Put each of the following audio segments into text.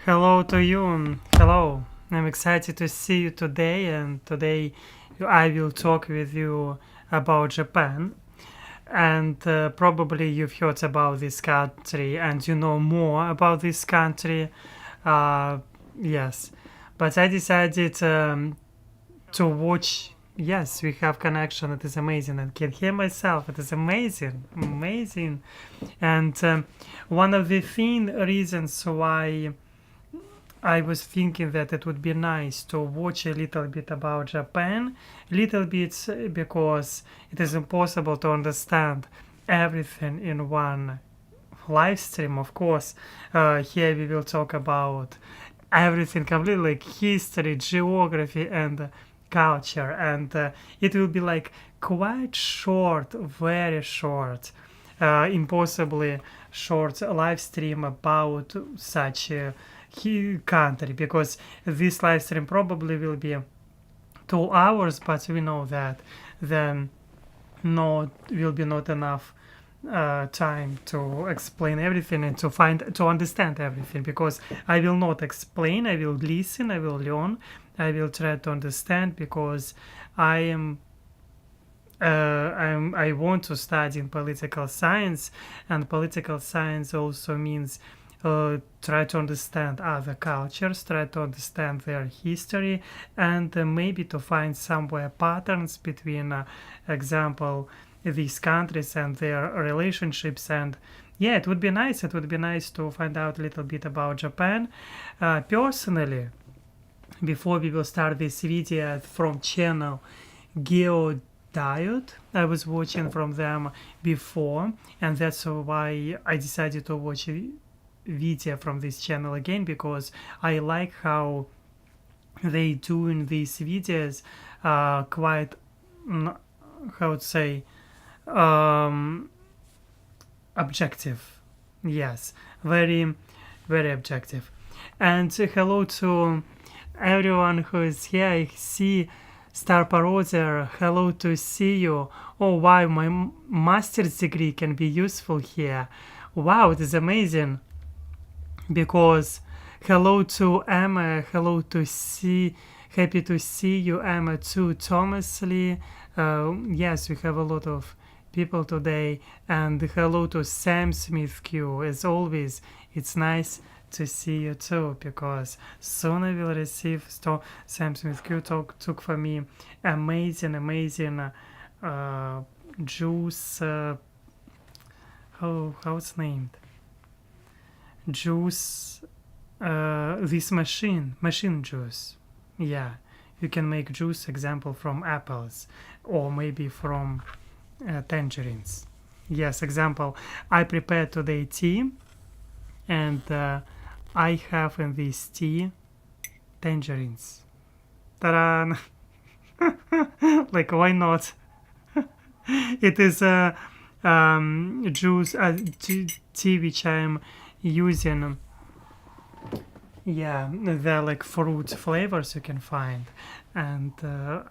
Hello to you. Hello. I'm excited to see you today, and today I will talk with you about Japan. And probably you've heard about this country and you know more about this country. Uh, yes, but I decided to watch. Yes, we have connection. It is amazing. I can hear myself. It is amazing, amazing. And one of the thing reasons why I was thinking that it would be nice to watch a little bit about Japan, little bit because it is impossible to understand everything in one live stream. Of course, here we will talk about everything completely, like history, geography, and culture, and it will be like quite short, very short, impossibly short live stream about such a country, because this live stream probably will be 2 hours, but we know that then not will be not enough time to explain everything and to understand everything, because I will not explain, I will listen, I will learn, I will try to understand, because I am I want to study in political science, and political science also means try to understand other cultures, try to understand their history, and maybe to find somewhere patterns between, example, these countries and their relationships. And yeah, it would be nice. It would be nice to find out a little bit about Japan. Personally, before we will start this video from channel Geo Diode, I was watching from them before, and that's why I decided to watch a video from this channel again, because I like how they doing these videos quite how to say um, objective. Yes, very very objective. And hello to everyone who is here. I see Star Parodier, hello to see you. Oh wow, my master's degree can be useful here. Wow, it is amazing. Because hello to Emma, hello to see, happy to see you, Emma, too. Thomas Lee, yes, we have a lot of people today. And hello to Sam Smith Q. As always, it's nice to see you too, because soon I will receive Sam Smith Q took for me amazing juice. How it's named? Juice. This machine juice. Yeah, you can make juice, example, from apples, or maybe from tangerines. Yes, example, I prepared today tea, and I have in this tea tangerines. Ta-da! Like, why not? It is a juice, tea which I'm using. Yeah, they're like fruit flavors you can find, and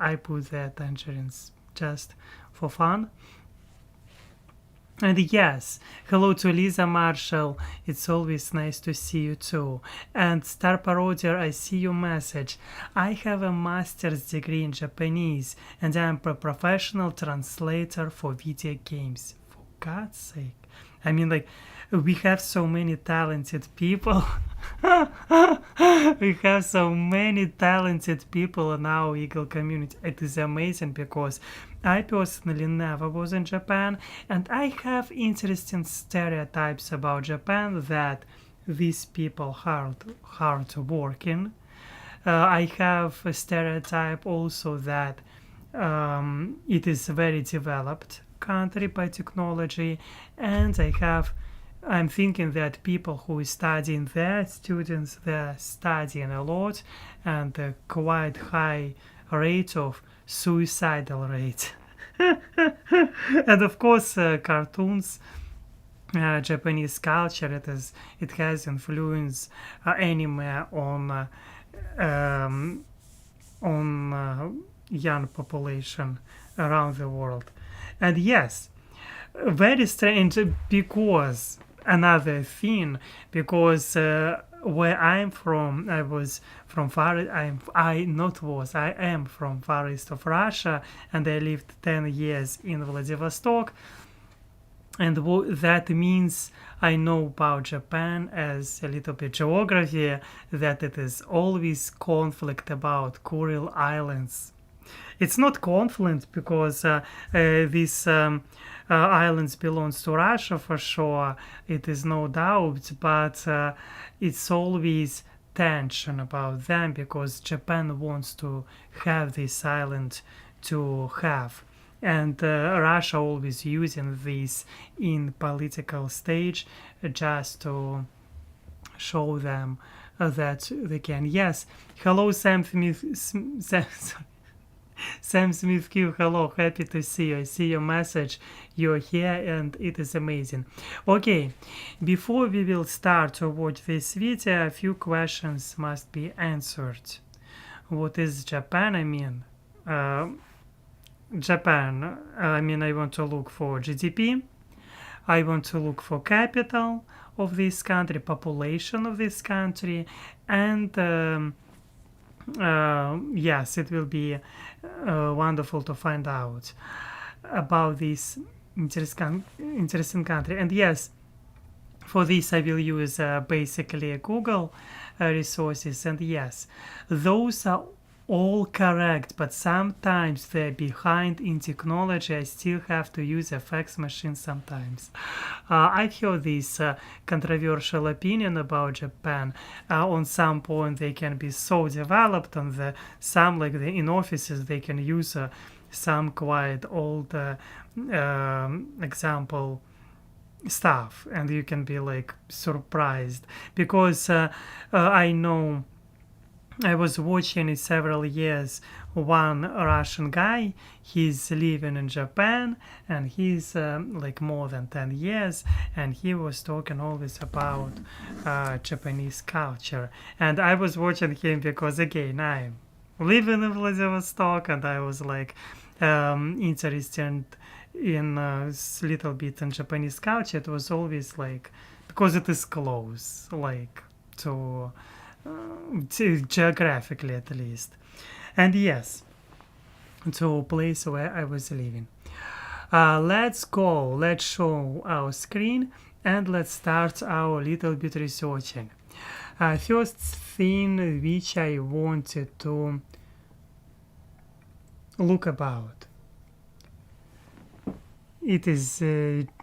I put the tangerines just for fun. And yes, hello to Lisa Marshall. It's always nice to see you too. And Star Parodier, I see your message. I have a master's degree in Japanese, and I'm a professional translator for video games. For God's sake. I mean, like, we have so many talented people. We have so many talented people in our Eagle community. It is amazing, because I personally never was in Japan, and I have interesting stereotypes about Japan, that these people hard working. I have a stereotype also that it is a very developed country by technology, and I'm thinking that people who is studying there, students, they're studying a lot, and a quite high rate of suicidal rate. And of course, cartoons, Japanese culture, it has influenced anime um, on young population around the world. And yes, very strange, because another thing, because where I'm from, I was from far. I am from far east of Russia, and I lived 10 years in Vladivostok, and that means I know about Japan as a little bit geography, that it is always conflict about Kuril Islands. It's not conflict because these islands belongs to Russia for sure. It is no doubt, but it's always tension about them because Japan wants to have this island to have, and Russia always using this in political stage just to show them that they can. Yes, hello Sam Smith. Sam Smith Q, hello, happy to see you. I see your message. You're here and it is amazing. Okay, before we will start to watch this video, a few questions must be answered. What is Japan? Japan, I want to look for GDP. I want to look for capital of this country, population of this country, and yes, it will be wonderful to find out about this interesting country. And yes, for this I will use basically Google resources. And yes, those are all correct, but sometimes they're behind in technology. I still have to use a fax machine sometimes. I've heard this controversial opinion about Japan. On some point they can be so developed, on some like in offices they can use some quite old example stuff, and you can be like surprised because I know I was watching several years one Russian guy. He's living in Japan and he's like more than 10 years, and he was talking always about Japanese culture. And I was watching him because again I'm living in Vladivostok, and I was like interested in a little bit in Japanese culture. It was always like because it is close, like to geographically at least, and yes, to a place where I was living. Let's show our screen and let's start our little bit researching. First thing which I wanted to look about, it is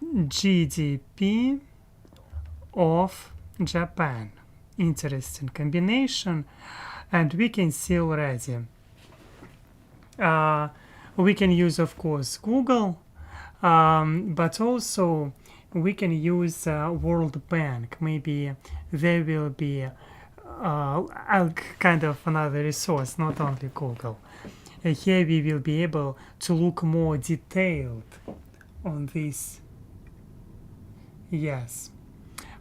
GDP of Japan. Interesting combination, and we can see already we can use of course Google, but also we can use World Bank. Maybe there will be kind of another resource, not only Google. Here we will be able to look more detailed on this, yes,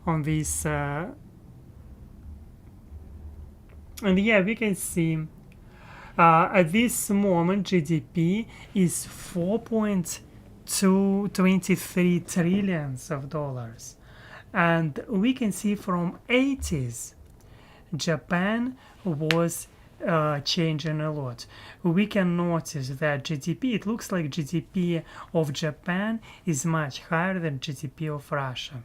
on this and yeah, we can see at this moment GDP is 4.223 trillions of dollars, and we can see from 80s Japan was changing a lot. We can notice that GDP, it looks like GDP of Japan is much higher than GDP of Russia.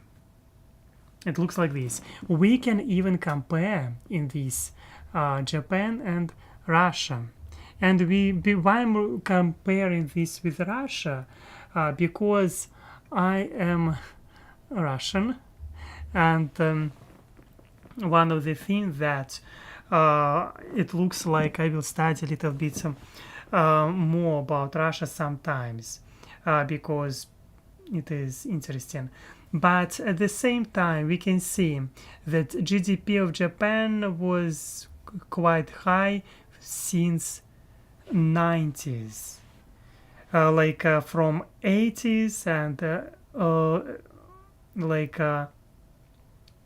It looks like this. We can even compare in this Japan and Russia. And why I'm comparing this with Russia? Because I am Russian, and one of the things that it looks like I will study a little bit more about Russia sometimes because it is interesting. But at the same time, we can see that GDP of Japan was quite high since 90s, from 80s and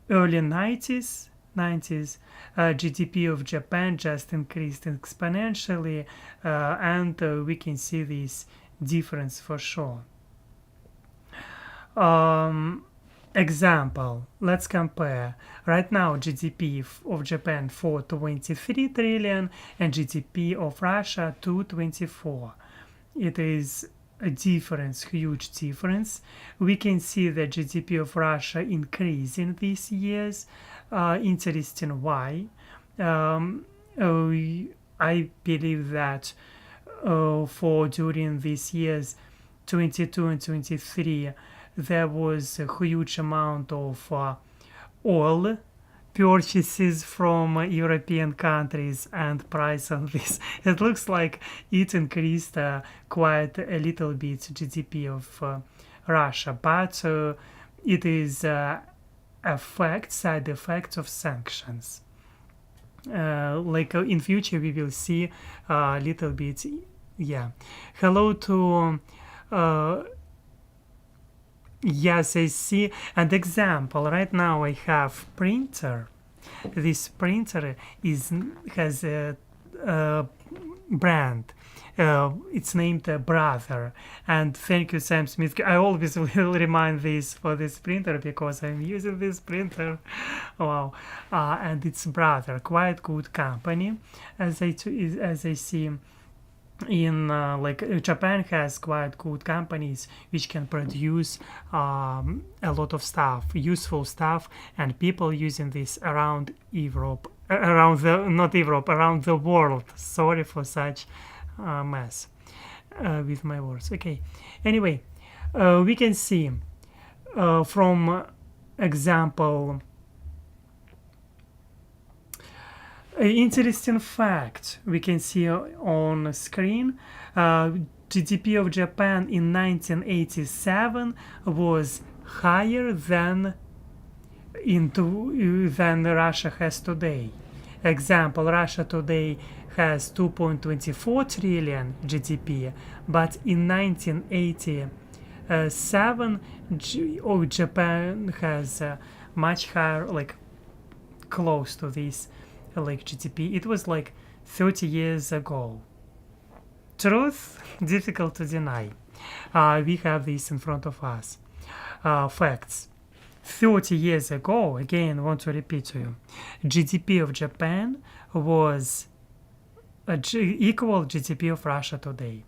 early 90s. GDP of Japan just increased exponentially, and we can see this difference for sure. Example, let's compare. Right now, GDP of Japan 423 trillion and GDP of Russia 224. It is a difference, huge difference. We can see the GDP of Russia increasing these years. Interesting why. Um, uh, I believe that for during these years 22 and 23 there was a huge amount of oil purchases from European countries, and price on this it looks like it increased quite a little bit GDP of Russia, but it is side effects of sanctions. In future we will see a little bit. Yeah, hello to yes, I see. And example, right now I have printer. This printer is has a brand. It's named Brother. And thank you, Sam Smith. I always will remind this for this printer because I'm using this printer. Wow. And it's Brother, quite good company, as I see. Japan has quite good companies which can produce a lot of stuff, useful stuff, and people using this around Europe, around the not Europe, around the world. Sorry for such mess with my words. Okay. Anyway, we can see from example. Interesting fact we can see on screen. GDP of Japan in 1987 was higher than than Russia has today. Example, Russia today has 2.24 trillion GDP, but in 1987 Japan has much higher, like close to this like GDP. It was like 30 years ago. Truth, difficult to deny. We have this in front of us. Facts. 30 years ago, again, I want to repeat to you, GDP of Japan was equal GDP of Russia today.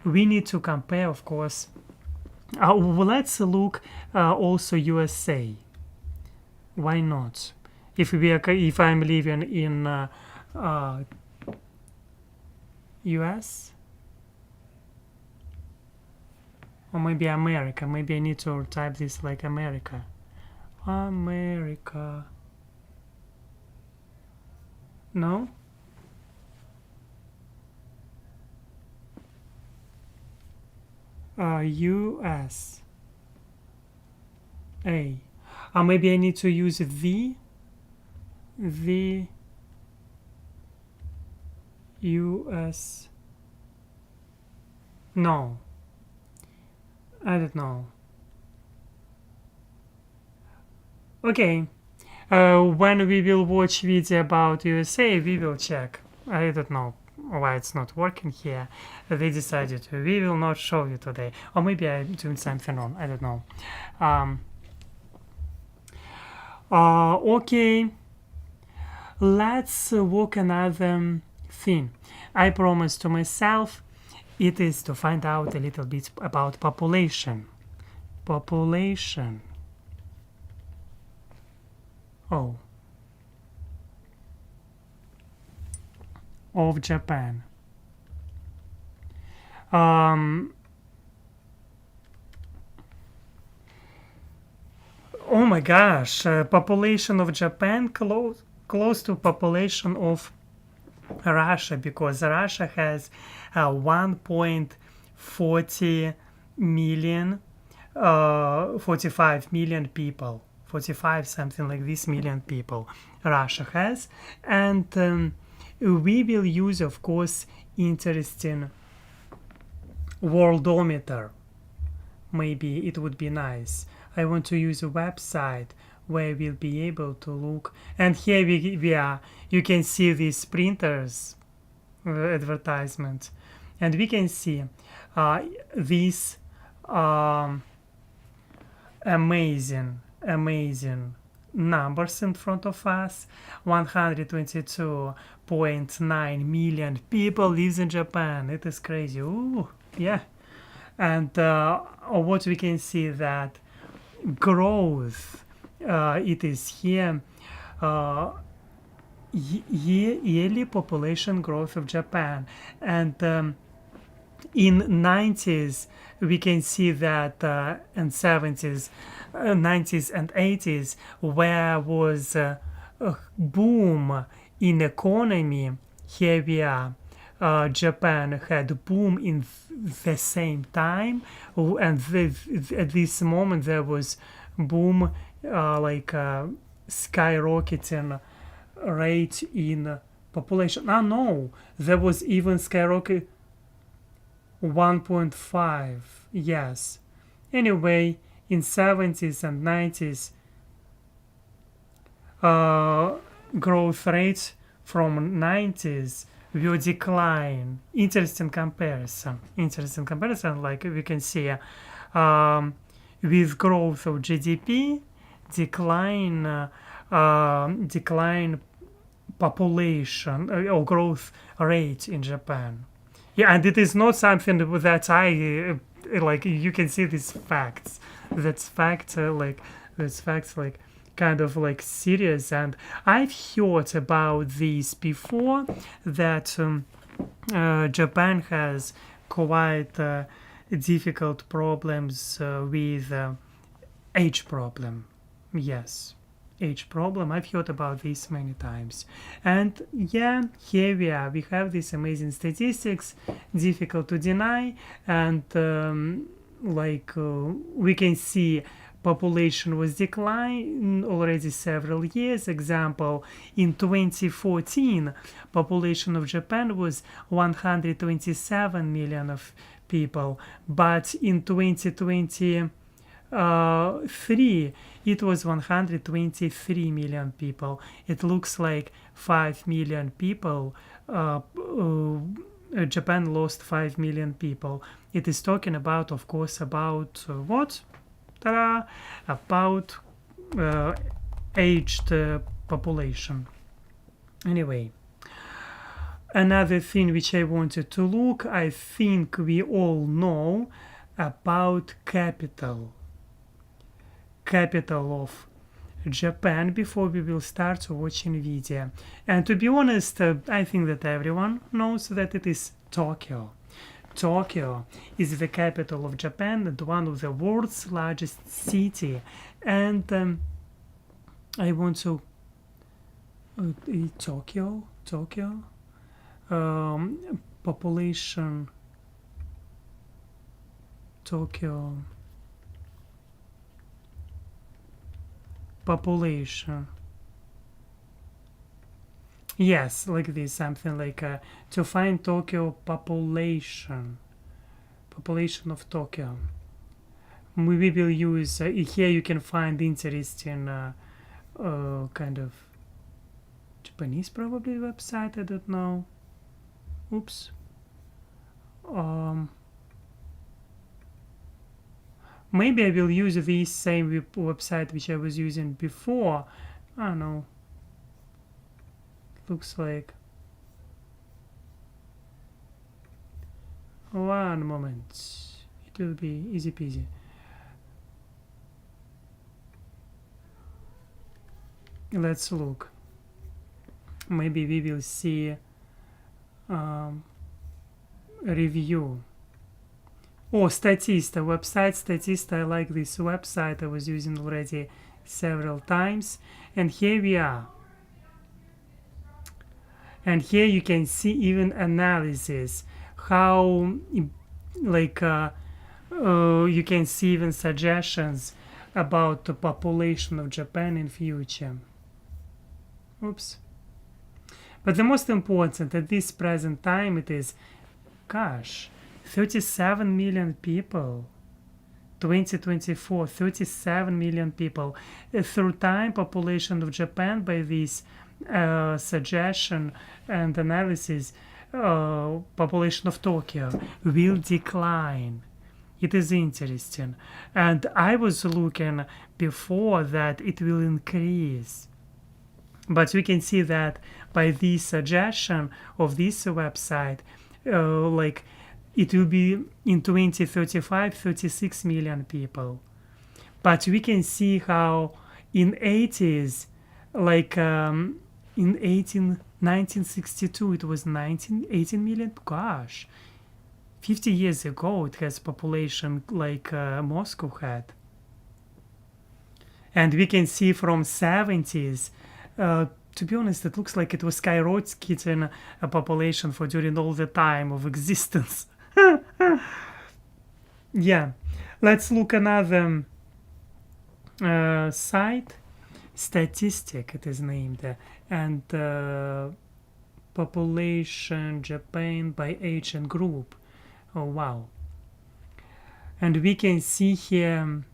We need to compare, of course. Let's look also USA. Why not? If I'm living in US or maybe America, maybe I need to type this like America. No? US A. Maybe I need to use the US. No, I don't know. Okay, when we will watch video about USA, we will check. I don't know why it's not working here. They decided we will not show you today, or maybe I'm doing something wrong. I don't know. Okay. Let's work another thing. I promised to myself it is to find out a little bit about population. Population. Of Japan. Oh my gosh, population of Japan close to population of Russia, because Russia has 1.40 million, 45 million people, 45 something like this million people Russia has, and we will use, of course, interesting worldometer. Maybe it would be nice. I want to use a website where we'll be able to look, and here we are. You can see these printers advertisement, and we can see this amazing amazing numbers in front of us. 122.9 million people lives in Japan. It is crazy. Ooh, yeah. And what we can see that growth, it is here, yearly population growth of Japan. And in 90s we can see that in 70s 90s and 80s where was a boom in economy. Here we are, Japan had boom in the same time, and at this moment there was boom, skyrocketing rate in population. No, there was even skyrocket 1.5. Yes. Anyway, in 70s and 90s, growth rates from 90s will decline. Interesting comparison, like we can see, with growth of GDP, decline population or growth rate in Japan. Yeah, and it is not something that I like. You can see these facts. That's facts, kind of like serious. And I've heard about this before, that Japan has quite difficult problems with age problem. Yes, age problem. I've heard about this many times. And yeah, here we are. We have these amazing statistics, difficult to deny. And we can see population was declining already several years. Example, in 2014, population of Japan was 127 million of people, but in 2023 it was 123 million people. It looks like 5 million people. Japan lost 5 million people. It is talking about, of course, about what? Ta-da! About aged population. Anyway, another thing which I wanted to look, I think we all know about capital of Japan before we will start watching video. And to be honest, I think that everyone knows that it is Tokyo. Tokyo is the capital of Japan and one of the world's largest city. And I want to Tokyo population Tokyo population. Yes, like this, something like to find Tokyo population of Tokyo. We will use here. You can find interesting kind of Japanese probably website. I don't know. Oops. Maybe I will use this same website which I was using before. I don't know. Looks like. One moment. It will be easy peasy. Let's look. Maybe we will see review. Oh, Statista, website Statista. I like this website. I was using already several times. And here we are. And here you can see even analysis. How, you can see even suggestions about the population of Japan in future. Oops. But the most important at this present time, it is, gosh, 37 million people. 2024, 37 million people. Through time, population of Japan, by this suggestion and analysis, population of Tokyo will decline. It is interesting. And I was looking before that it will increase. But we can see that by the suggestion of this website, like it will be in 2035, 36 million people. But we can see how in 80s, like in 1962, it was 18 million. Gosh, 50 years ago, it has population like Moscow had. And we can see from 70s, to be honest, it looks like it was skyrocketing a population for during all the time of existence. Yeah, let's look another site. Statistic it is named, and population Japan by age and group. Oh wow. And we can see here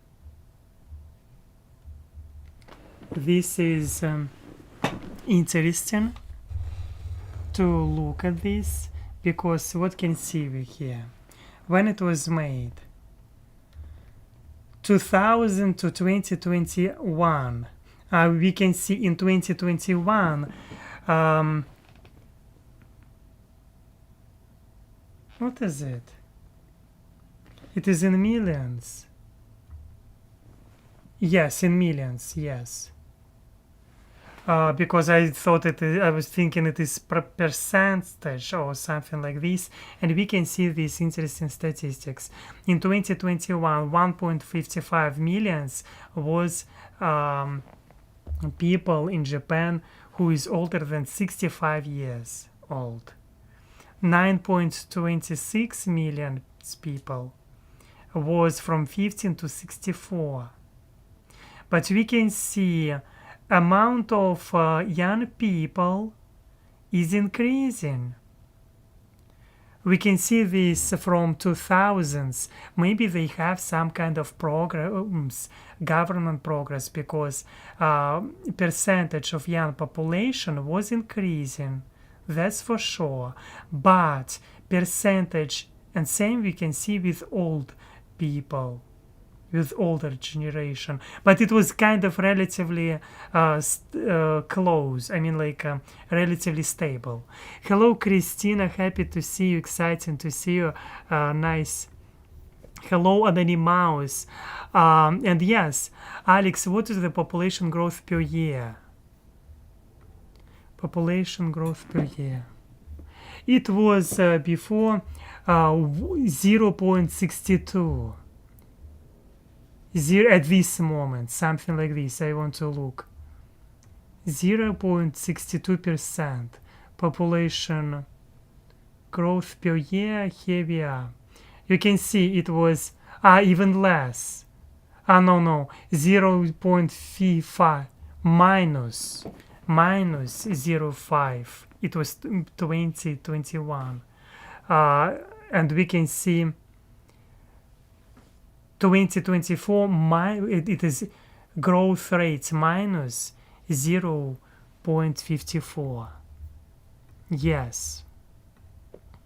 this is interesting to look at this, because what can see we here when it was made 2000 to 2021. We can see in 2021 what is it? It is in millions. Yes, in millions, yes. Because I thought I was thinking it is percentage or something like this, and we can see these interesting statistics. In 2021, 1.55 millions was people in Japan who is older than 65 years old. 9.26 million people was from 15 to 64. But we can see amount of young people is increasing. We can see this from 2000s. Maybe they have some kind of programs, government progress, because percentage of young population was increasing. That's for sure. But percentage, and same we can see with old people, with older generation, but it was kind of relatively close. I mean, like relatively stable. Hello, Christina. Happy to see you. Exciting to see you. Nice. Hello, Anonymous. And yes, Alex, what is the population growth per year? Population growth per year. It was before 0.62. Zero at this moment, something like this. I want to look. 0.62% population growth per year. Here we are. You can see it was even less. No, 0.55 minus 0.5. It was 2021, and we can see 2024 it is growth rates minus 0.54. Yes,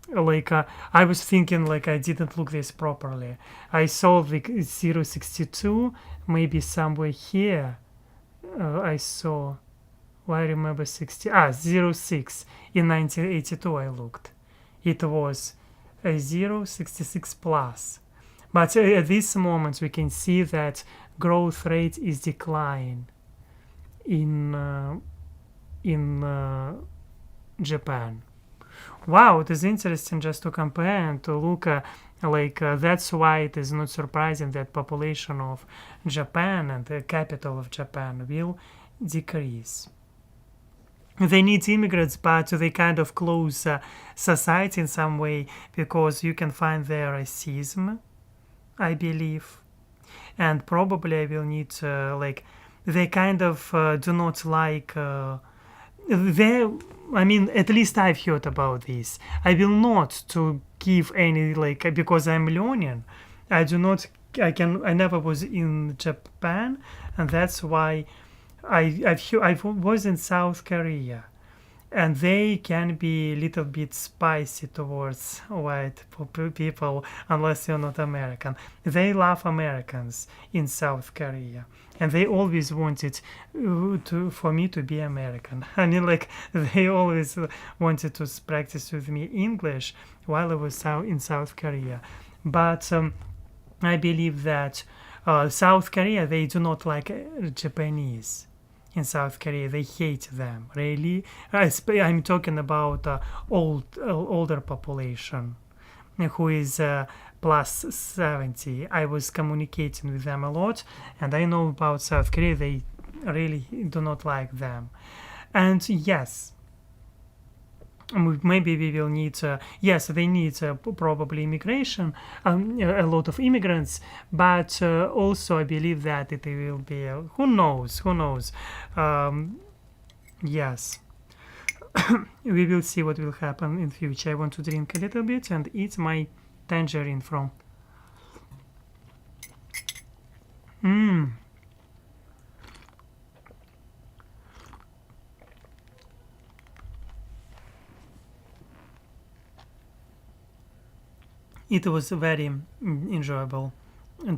like I was thinking, like I didn't look this properly. I saw the 0.62 maybe somewhere here. I saw, I remember 0.6 in 1982. I looked, it was a 0.66 plus. But at this moment, we can see that growth rate is declining in Japan. Wow, it is interesting just to compare and to look. That's why it is not surprising that population of Japan and the capital of Japan will decrease. They need immigrants, but they kind of close society in some way, because you can find there racism, I believe, and probably I will need they kind of do not like they. I mean, at least I've heard about this. I will not to give any because I'm learning. I do not. I never was in Japan, and that's why I was in South Korea, and they can be a little bit spicy towards white people unless you're not American. They love Americans in South Korea, and they always wanted for me to be American. I mean, like they always wanted to practice with me English while I was in South Korea, but I believe that South Korea, they do not like Japanese. In South Korea, they hate them. Really, I'm talking about older population who is plus 70. I was communicating with them a lot, and I know about South Korea. They really do not like them. And yes, maybe we will need yes, they need probably immigration, a lot of immigrants, but also I believe that it will be who knows, yes. We will see what will happen in future. I want to drink a little bit and eat my tangerine from it was very enjoyable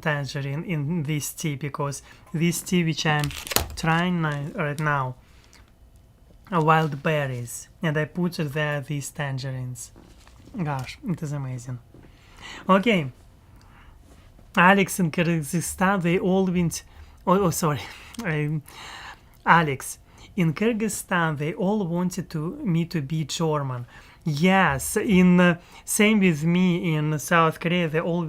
tangerine in this tea, because this tea which I'm trying right now are wild berries, and I put there these tangerines. Gosh, it is amazing. Okay, Alex in Kyrgyzstan, they all went. Oh, sorry, Alex in Kyrgyzstan, they all wanted me to be German. Yes, in same with me in South Korea. They all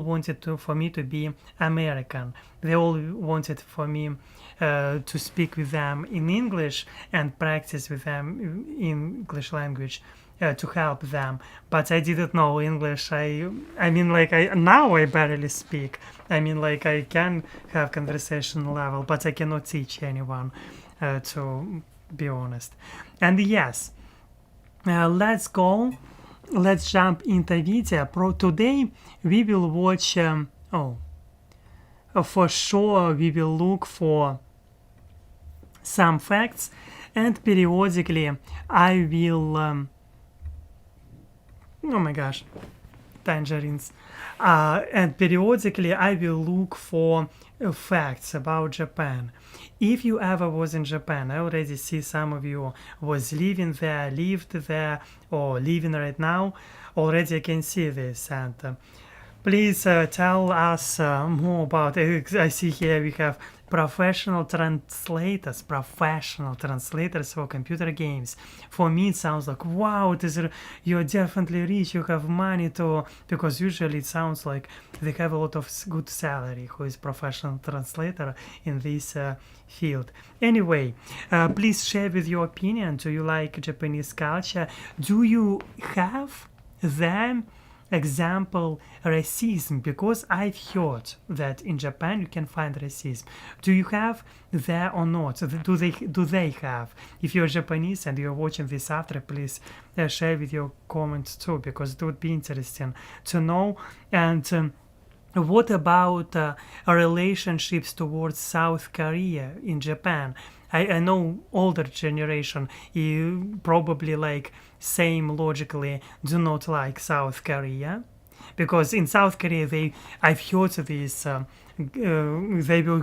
wanted for me to be American. They all wanted for me to speak with them in English and practice with them in English language. To help them, but I didn't know English. I mean, like now I barely speak. I mean, like I can have conversation level, but I cannot teach anyone, to be honest. And yes, let's go. Let's jump into video. Today we will watch. For sure we will look for some facts, and periodically I will. Oh my gosh, tangerines. And periodically I will look for facts about Japan. If you ever was in Japan, I already see some of you was living there, lived there, or living right now. Already I can see this, and please tell us more about it. I see here we have professional translators for computer games. For me it sounds like, wow, you're definitely rich, you have money to, because usually it sounds like they have a lot of good salary who is professional translator in this field. Anyway, please share with your opinion. Do you like Japanese culture? Do you have them example racism? Because I've heard that in Japan you can find racism. Do you have there or not? Do they have? If you're Japanese and you're watching this after, please share with your comments too, because it would be interesting to know. And what about relationships towards South Korea in Japan? I know older generation, you probably like same logically do not like South Korea, because in South Korea I've heard this they will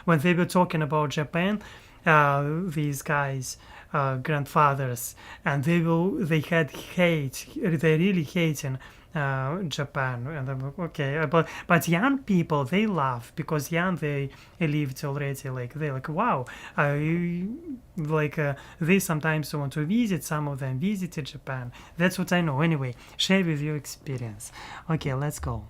when they were talking about Japan, these guys, grandfathers, and they had hate, they really hating Japan. And I'm like, okay, but young people, they laugh because young, they lived already, like they like, wow, they sometimes want to visit. Some of them visited Japan. That's what I know. Anyway, share with your experience. Okay, let's go.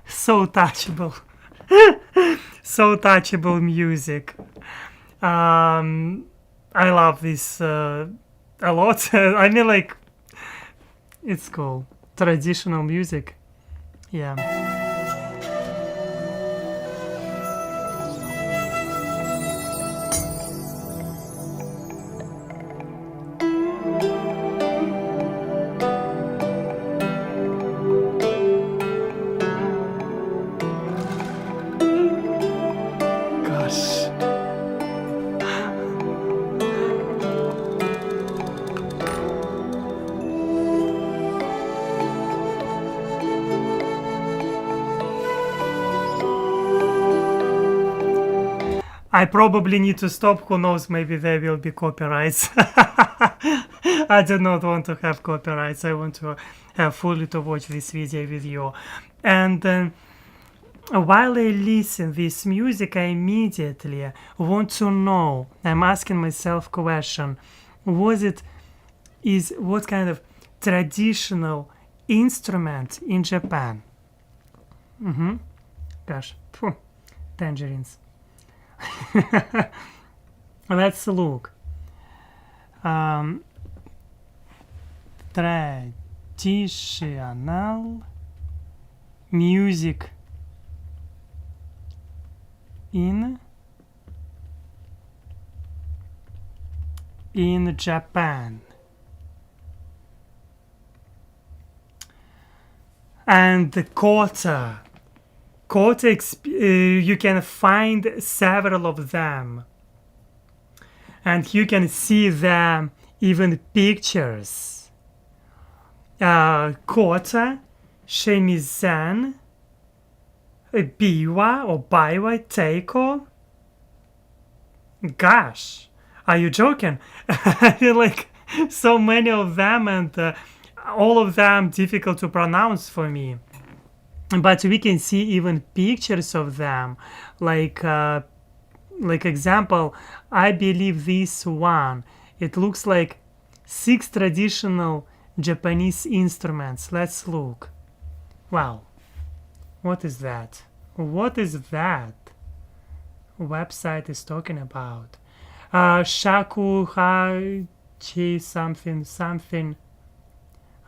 So touchable. So touchable music. I love this a lot. I mean, like, it's cool. Traditional music. Yeah. Gosh. I probably need to stop. Who knows? Maybe there will be copyrights. I do not want to have copyrights. I want to have fully to watch this video with you. And while I listen this music, I immediately want to know. I'm asking myself question: what kind of traditional instrument in Japan? Gosh, phew, tangerines. Let's look. Traditional music in Japan. And the kota. You can find several of them. And you can see them even pictures. Kota, shamisen, biwa or baiwa, teiko. Gosh, are you joking? I feel like so many of them, and all of them difficult to pronounce for me. But we can see even pictures of them, like example, I believe this one. It looks like 6 traditional Japanese instruments. Let's look. Wow, what is that? What is that website is talking about? Shakuhachi something.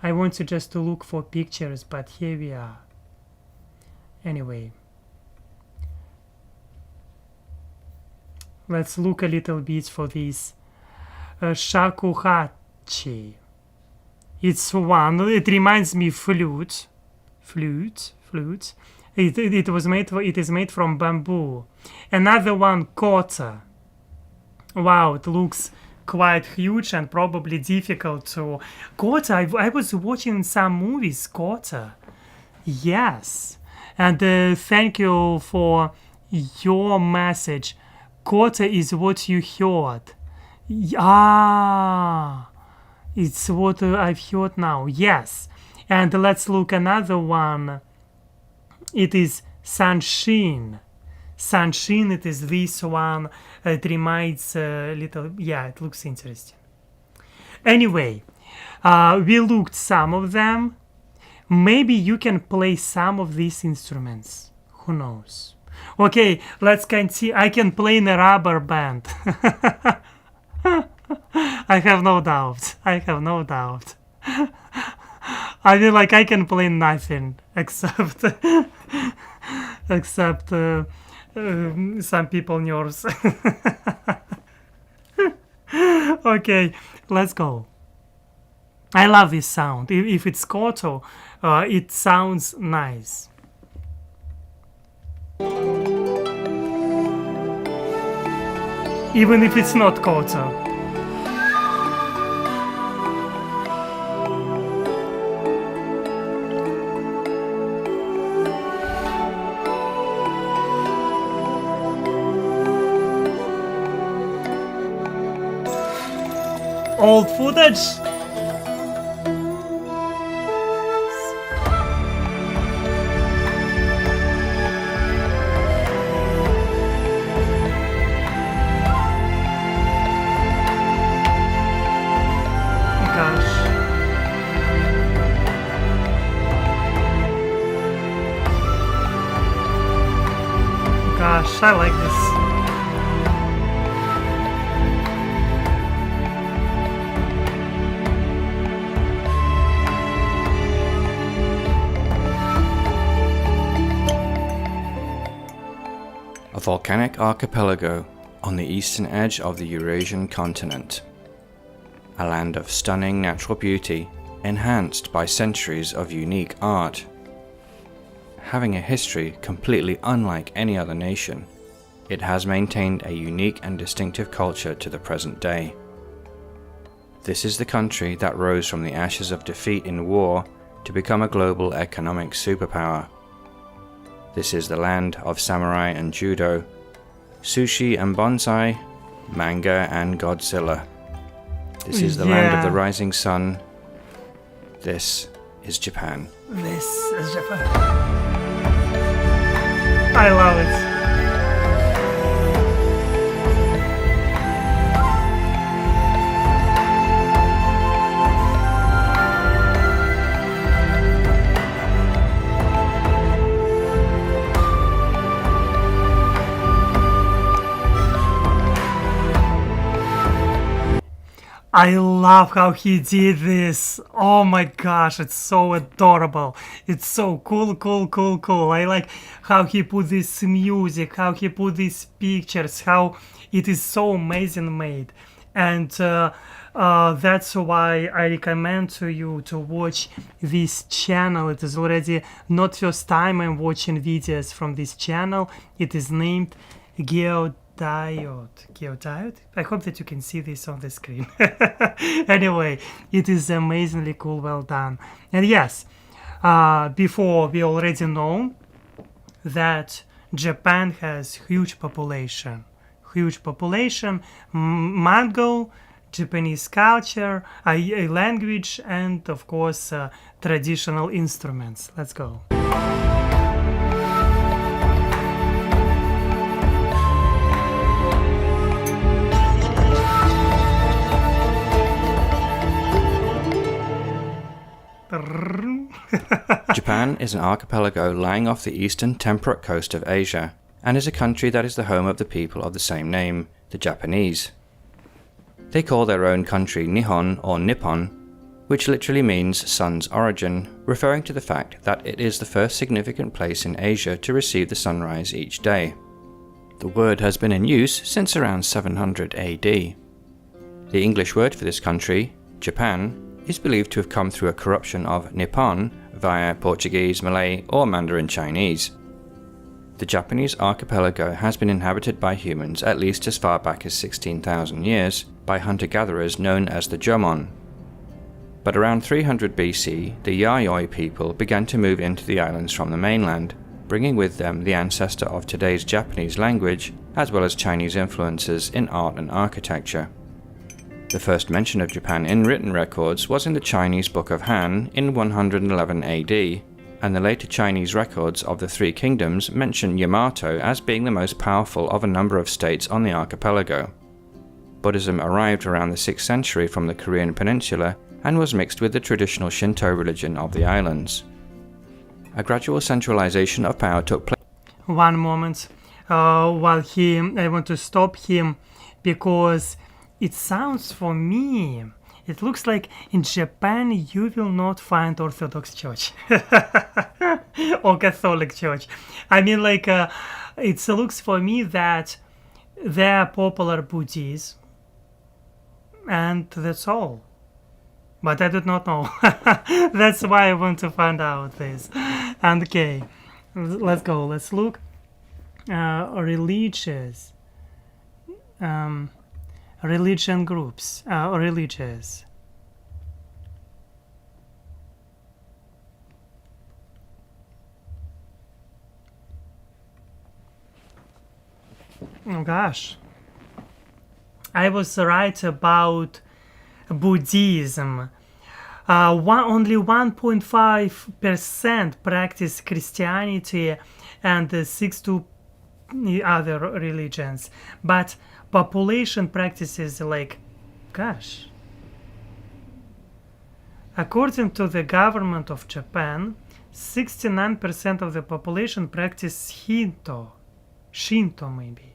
I want to just to look for pictures, but here we are. Anyway, let's look a little bit for this shakuhachi. It's one. It reminds me flute. It is made from bamboo. Another one, kota. Wow, it looks quite huge and probably difficult to. Kota. I was watching some movies. Kota. Yes. And thank you for your message. Kota is what you heard. It's what I've heard now. Yes. And let's look another one. It is Sanshin. Sanshin, it is this one. It reminds a little. Yeah, it looks interesting. Anyway, we looked some of them. Maybe you can play some of these instruments. Who knows? Okay, let's continue. I can play in a rubber band. I have no doubt. I mean, like, I can play nothing except some people nerves. Okay, let's go. I love this sound. If it's koto, it sounds nice. Even if it's not koto. Old footage. Gosh, I like this. a volcanic archipelago on the eastern edge of the Eurasian continent. A land of stunning natural beauty, enhanced by centuries of unique art. Having a history completely unlike any other nation, it has maintained a unique and distinctive culture to the present day. This is the country that rose from the ashes of defeat in war to become a global economic superpower. This is the land of samurai and judo, sushi and bonsai, manga and Godzilla. This is the land of the rising sun. This is Japan. This is Japan. I love it. I love how he did this. Oh my gosh, it's so adorable. It's so cool. I like how he put this music, how he put these pictures, how it is so amazing made. And that's why I recommend to you to watch this channel. It is already not first time I'm watching videos from this channel. It is named Geodiode. I hope that you can see this on the screen. Anyway, it is amazingly cool, well done. And yes, before we already know that Japan has huge population, Mongol, Japanese culture, a language, and of course traditional instruments. Let's go. Japan is an archipelago lying off the eastern temperate coast of Asia, and is a country that is the home of the people of the same name, the Japanese. They call their own country Nihon or Nippon, which literally means sun's origin, referring to the fact that it is the first significant place in Asia to receive the sunrise each day. The word has been in use since around 700 AD. The English word for this country, Japan, is believed to have come through a corruption of Nippon via Portuguese, Malay, or Mandarin Chinese. The Japanese archipelago has been inhabited by humans at least as far back as 16,000 years by hunter-gatherers known as the Jomon. But around 300 BC, the Yayoi people began to move into the islands from the mainland, bringing with them the ancestor of today's Japanese language, as well as Chinese influences in art and architecture. The first mention of Japan in written records was in the Chinese Book of Han in 111 AD, and the later Chinese records of the Three Kingdoms mention Yamato as being the most powerful of a number of states on the archipelago. Buddhism arrived around the 6th century from the Korean peninsula and was mixed with the traditional Shinto religion of the islands. A gradual centralization of power took place. One moment, I want to stop him because it sounds for me, it looks like in Japan you will not find Orthodox Church or Catholic Church. I mean, like, it looks for me that they are popular Buddhism, and that's all. But I do not know. That's why I want to find out this. And okay, let's go. Let's look. Religion groups, religious. Oh gosh, I was right about Buddhism. Only 1.5% practice Christianity and 6 other religions, but population practices like, gosh. According to the government of Japan, 69% of the population practice Shinto maybe.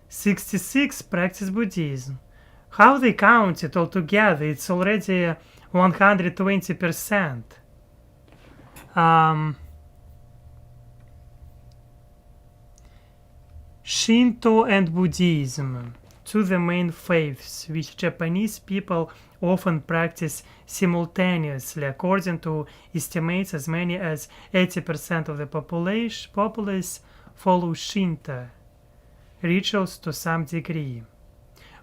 66 practice Buddhism. How they count it all together? It's already 120%. Shinto and Buddhism, two the main faiths which Japanese people often practice simultaneously. According to estimates, as many as 80% of the populace follow Shinto rituals to some degree,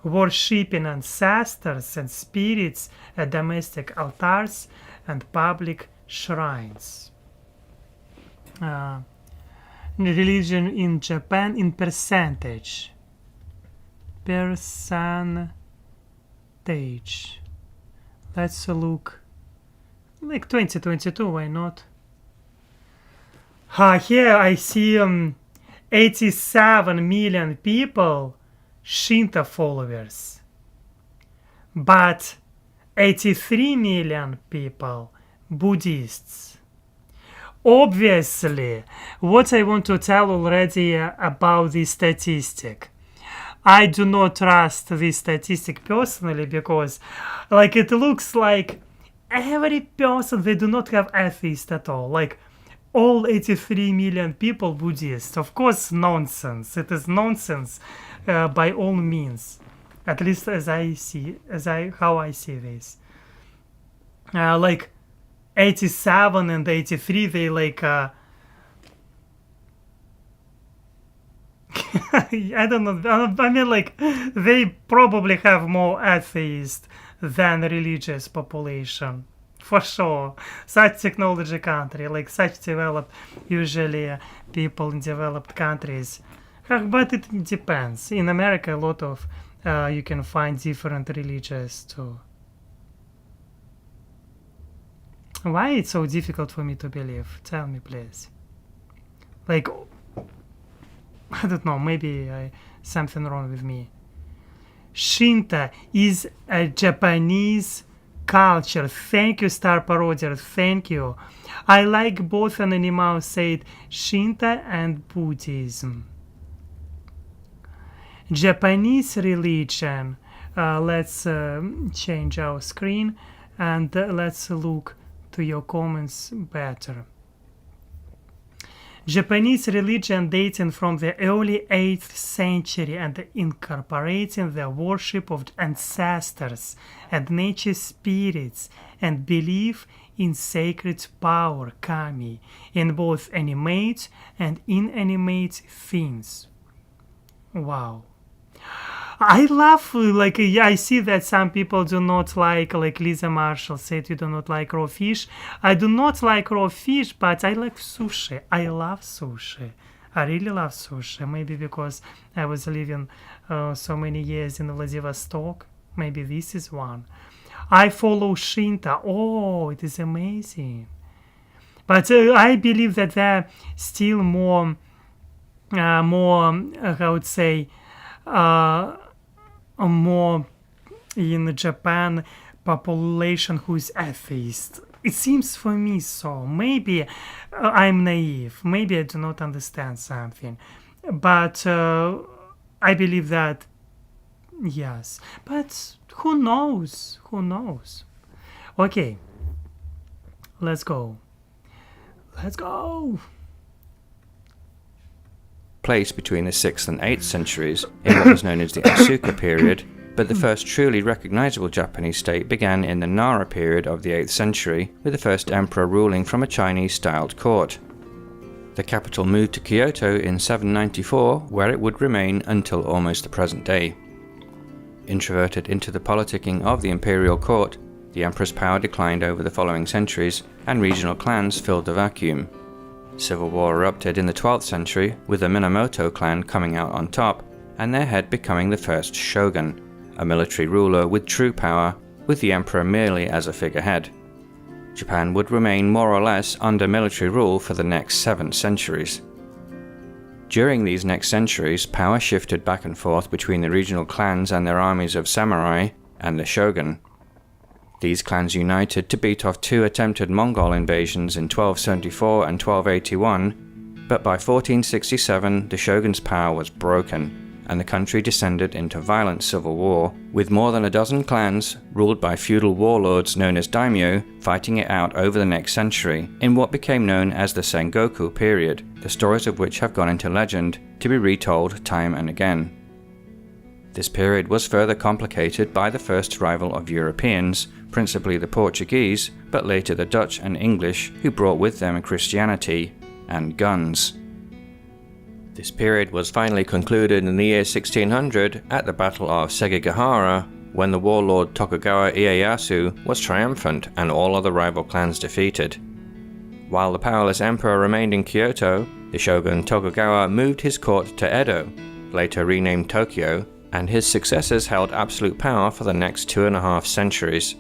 worshipping ancestors and spirits at domestic altars and public shrines. Religion in Japan in percentage. Let's look. Like 2022, why not? Here I see 87 million people Shinto followers, but 83 million people Buddhists. Obviously, what I want to tell already about this statistic. I do not trust this statistic personally because like it looks like every person, they do not have atheist at all. Like all 83 million people Buddhist. Of course, nonsense. It is nonsense by all means. At least how I see this. Like 87 and 83, they like I don't know. I mean, like they probably have more atheist than religious population, for sure. Such technology country, like such developed, usually people in developed countries. But it depends. In America, a lot of you can find different religions too. Why it's so difficult for me to believe? Tell me, please. Like, I don't know, maybe something wrong with me. Shinto is a Japanese culture. Thank you, Star Parodier, thank you. I like both Anonymous said Shinto and Buddhism. Japanese religion. Let's change our screen and let's look to your comments better. Japanese religion dating from the early 8th century and incorporating the worship of ancestors and nature spirits and belief in sacred power kami in both animate and inanimate things. Wow. I love, like, I see that some people do not like Lisa Marshall said you do not like raw fish. I do not like raw fish, but I like sushi. I love sushi. I really love sushi. Maybe because I was living so many years in Vladivostok. Maybe this is one. I follow Shinto. Oh, it is amazing. But I believe that there are still more, I would say, more in Japan population who is atheist. It seems for me so. Maybe I'm naive. Maybe I do not understand something. But I believe that, yes. But who knows? Who knows? Okay. Let's go. Let's go. Placed between the 6th and 8th centuries in what was known as the Asuka period, but the first truly recognizable Japanese state began in the Nara period of the 8th century, with the first emperor ruling from a Chinese-styled court. The capital moved to Kyoto in 794, where it would remain until almost the present day. Introverted into the politicking of the imperial court, the emperor's power declined over the following centuries, and regional clans filled the vacuum. Civil war erupted in the 12th century, with the Minamoto clan coming out on top, and their head becoming the first shogun, a military ruler with true power, with the emperor merely as a figurehead. Japan would remain more or less under military rule for the next 7 centuries. During these next centuries, power shifted back and forth between the regional clans and their armies of samurai, and the shogun. These clans united to beat off 2 attempted Mongol invasions in 1274 and 1281, but by 1467 the shogun's power was broken, and the country descended into violent civil war, with more than a dozen clans, ruled by feudal warlords known as daimyo, fighting it out over the next century, in what became known as the Sengoku period, the stories of which have gone into legend, to be retold time and again. This period was further complicated by the first arrival of Europeans, principally the Portuguese, but later the Dutch and English, who brought with them Christianity and guns. This period was finally concluded in the year 1600 at the Battle of Sekigahara, when the warlord Tokugawa Ieyasu was triumphant and all other rival clans defeated. While the powerless emperor remained in Kyoto, the shogun Tokugawa moved his court to Edo, later renamed Tokyo, and his successors held absolute power for the next 2.5 centuries.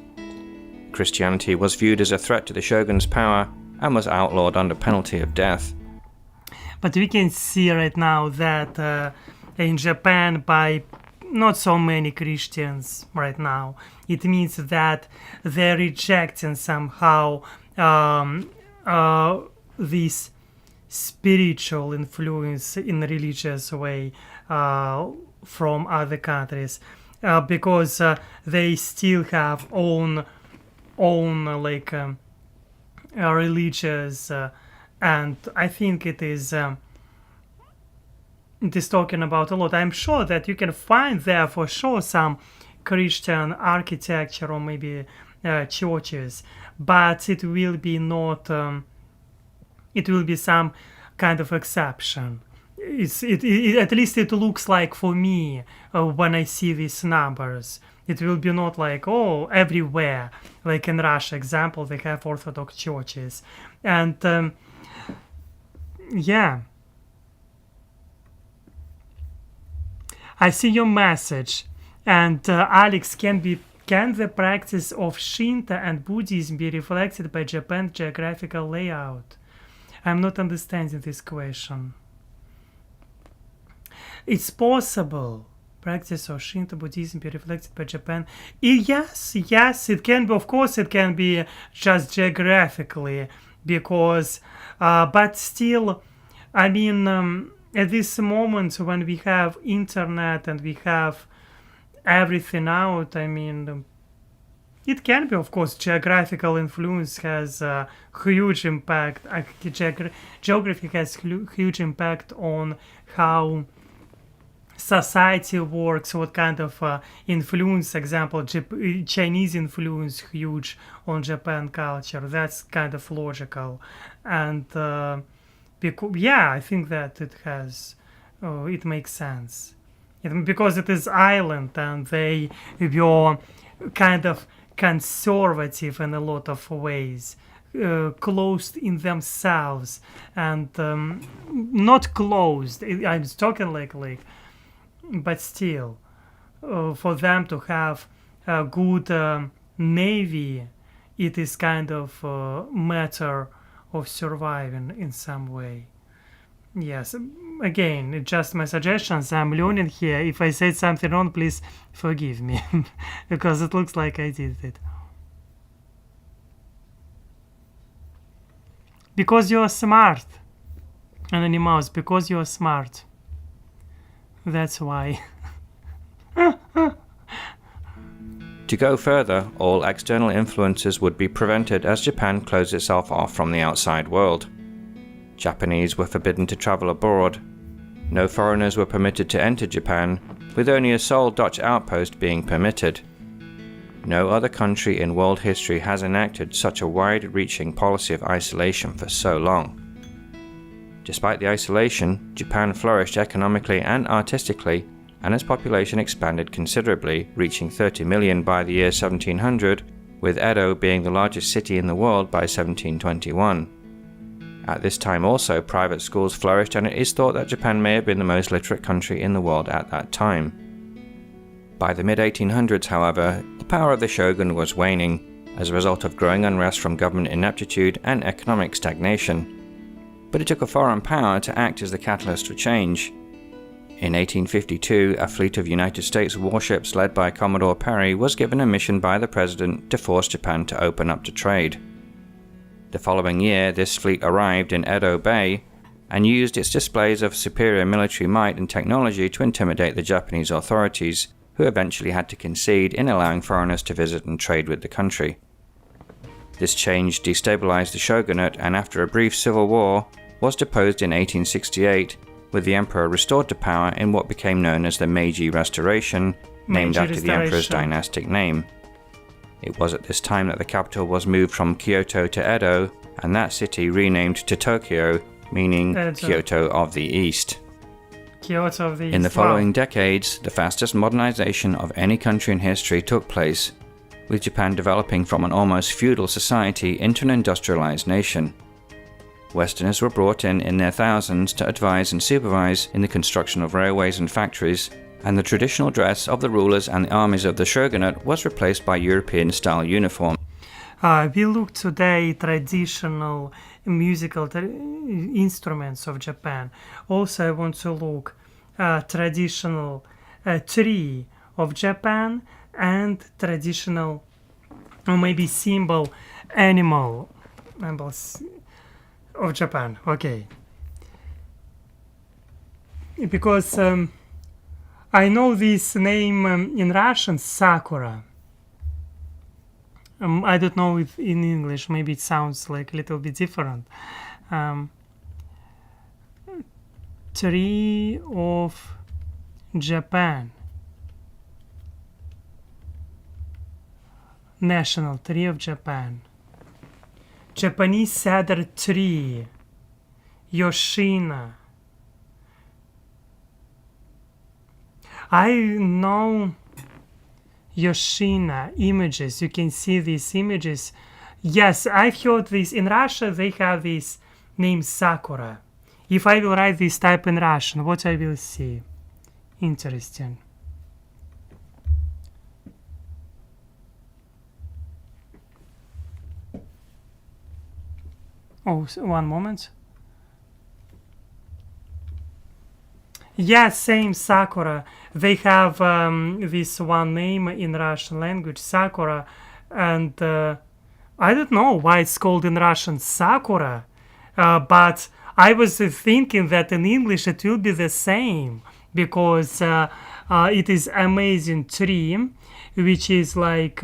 Christianity was viewed as a threat to the shogun's power and was outlawed under penalty of death. But we can see right now that in Japan, by not so many Christians right now, it means that they're rejecting somehow this spiritual influence in a religious way from other countries, because they still have own like religious. And I think it is talking about a lot. I'm sure that you can find there for sure some Christian architecture or maybe churches, but it will be not. It will be some kind of exception. At least it looks like for me when I see these numbers. It will be not like, oh, everywhere. Like in Russia, example, they have Orthodox churches. And yeah. I see your message. And Alex, can the practice of Shinto and Buddhism be reflected by Japan's geographical layout? I'm not understanding this question. It's possible. Practice of Shinto Buddhism be reflected by Japan? Yes, it can be. Of course, it can be just geographically, because, but still, I mean, at this moment when we have internet and we have everything out, I mean, it can be, of course, geographical influence has a huge impact. Geography has huge impact on how society works, what kind of influence, example, Chinese influence huge on Japan culture. That's kind of logical. And I think that it has, it makes sense. Because it is island and they were kind of conservative in a lot of ways, closed in themselves, and not closed. I'm talking like, but still, for them to have a good navy, it is kind of a matter of surviving in some way. Yes, again, it's just my suggestions. I'm learning here. If I said something wrong, please forgive me, because it looks like I did it. Because you're smart, Anonymous, because you're smart. That's why. To go further, all external influences would be prevented as Japan closed itself off from the outside world. Japanese were forbidden to travel abroad. No foreigners were permitted to enter Japan, with only a sole Dutch outpost being permitted. No other country in world history has enacted such a wide-reaching policy of isolation for so long. Despite the isolation, Japan flourished economically and artistically, and its population expanded considerably, reaching 30 million by the year 1700, with Edo being the largest city in the world by 1721. At this time also, private schools flourished, and it is thought that Japan may have been the most literate country in the world at that time. By the mid-1800s, however, the power of the shogun was waning, as a result of growing unrest from government ineptitude and economic stagnation. But it took a foreign power to act as the catalyst for change. In 1852, a fleet of United States warships led by Commodore Perry was given a mission by the president to force Japan to open up to trade. The following year, this fleet arrived in Edo Bay, and used its displays of superior military might and technology to intimidate the Japanese authorities, who eventually had to concede in allowing foreigners to visit and trade with the country. This change destabilized the shogunate, and after a brief civil war, was deposed in 1868, with the emperor restored to power in what became known as the Meiji Restoration, named after the emperor's dynastic name. It was at this time that the capital was moved from Kyoto to Edo, and that city renamed to Tokyo, meaning Kyoto of the East. Kyoto of the East. In the following decades, the fastest modernization of any country in history took place, with Japan developing from an almost feudal society into an industrialized nation. Westerners were brought in their thousands to advise and supervise in the construction of railways and factories, and the traditional dress of the rulers and the armies of the shogunate was replaced by European-style uniform. We look today traditional musical instruments of Japan. Also, I want to look traditional tree of Japan and traditional, or maybe symbol animals of Japan. Okay, because I know this name in Russian, Sakura. I don't know if in English, maybe it sounds like a little bit different. Tree of Japan. National Tree of Japan. Japanese cedar tree. Yoshina. I know Yoshina images. You can see these images. Yes, I've heard this. In Russia, they have this name Sakura. If I will write this type in Russian, what I will see? Interesting. Oh, one moment. Yes, same Sakura. They have this one name in Russian language, Sakura, and I don't know why it's called in Russian Sakura, but I was thinking that in English it will be the same, because it is amazing tree, which is like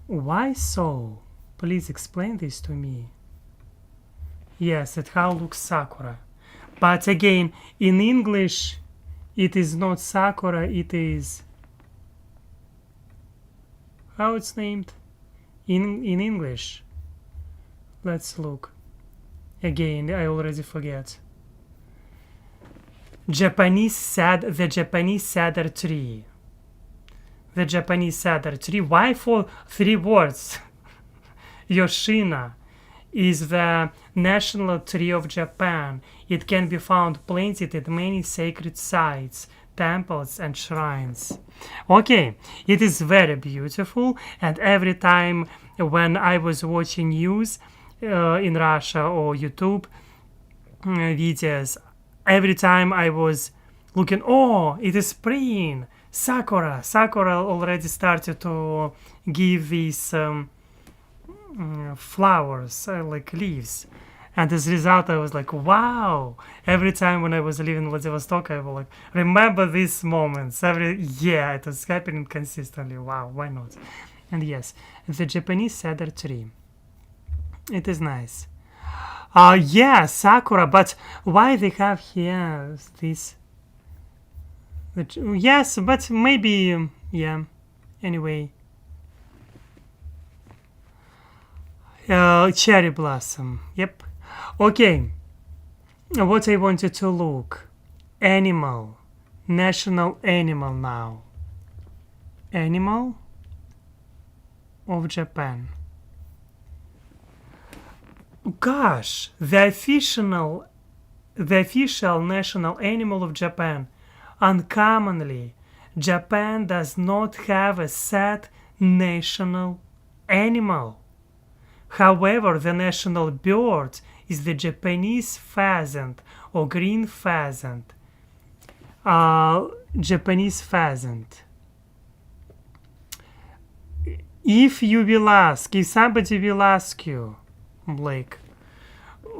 why so? Please explain this to me. Yes, it how looks Sakura. But again, in English, it is not Sakura, it is... How it's named? In English. Let's look. Again, I already forget. The Japanese cedar tree. The Japanese cedar tree. Why for 3 words? Yoshina is the national tree of Japan. It can be found planted at many sacred sites, temples and shrines. Okay, it is very beautiful, and every time when I was watching news in Russia or YouTube videos, every time I was looking, oh, it is spring, Sakura already started to give these flowers, like leaves, and as a result I was like, wow. Every time when I was living in Vladivostok, I was like, remember these moments it was happening consistently. Wow, why not? And yes, the Japanese cedar tree, it is nice. Yeah, Sakura, but why they have here this yes, but maybe yeah, anyway. Cherry blossom. Yep. Okay. What I wanted to look. Animal. National animal now. Animal of Japan. Gosh, the official national animal of Japan. Uncommonly, Japan does not have a set national animal. However, the national bird is the Japanese pheasant or green pheasant. Japanese pheasant. If somebody will ask you, Blake,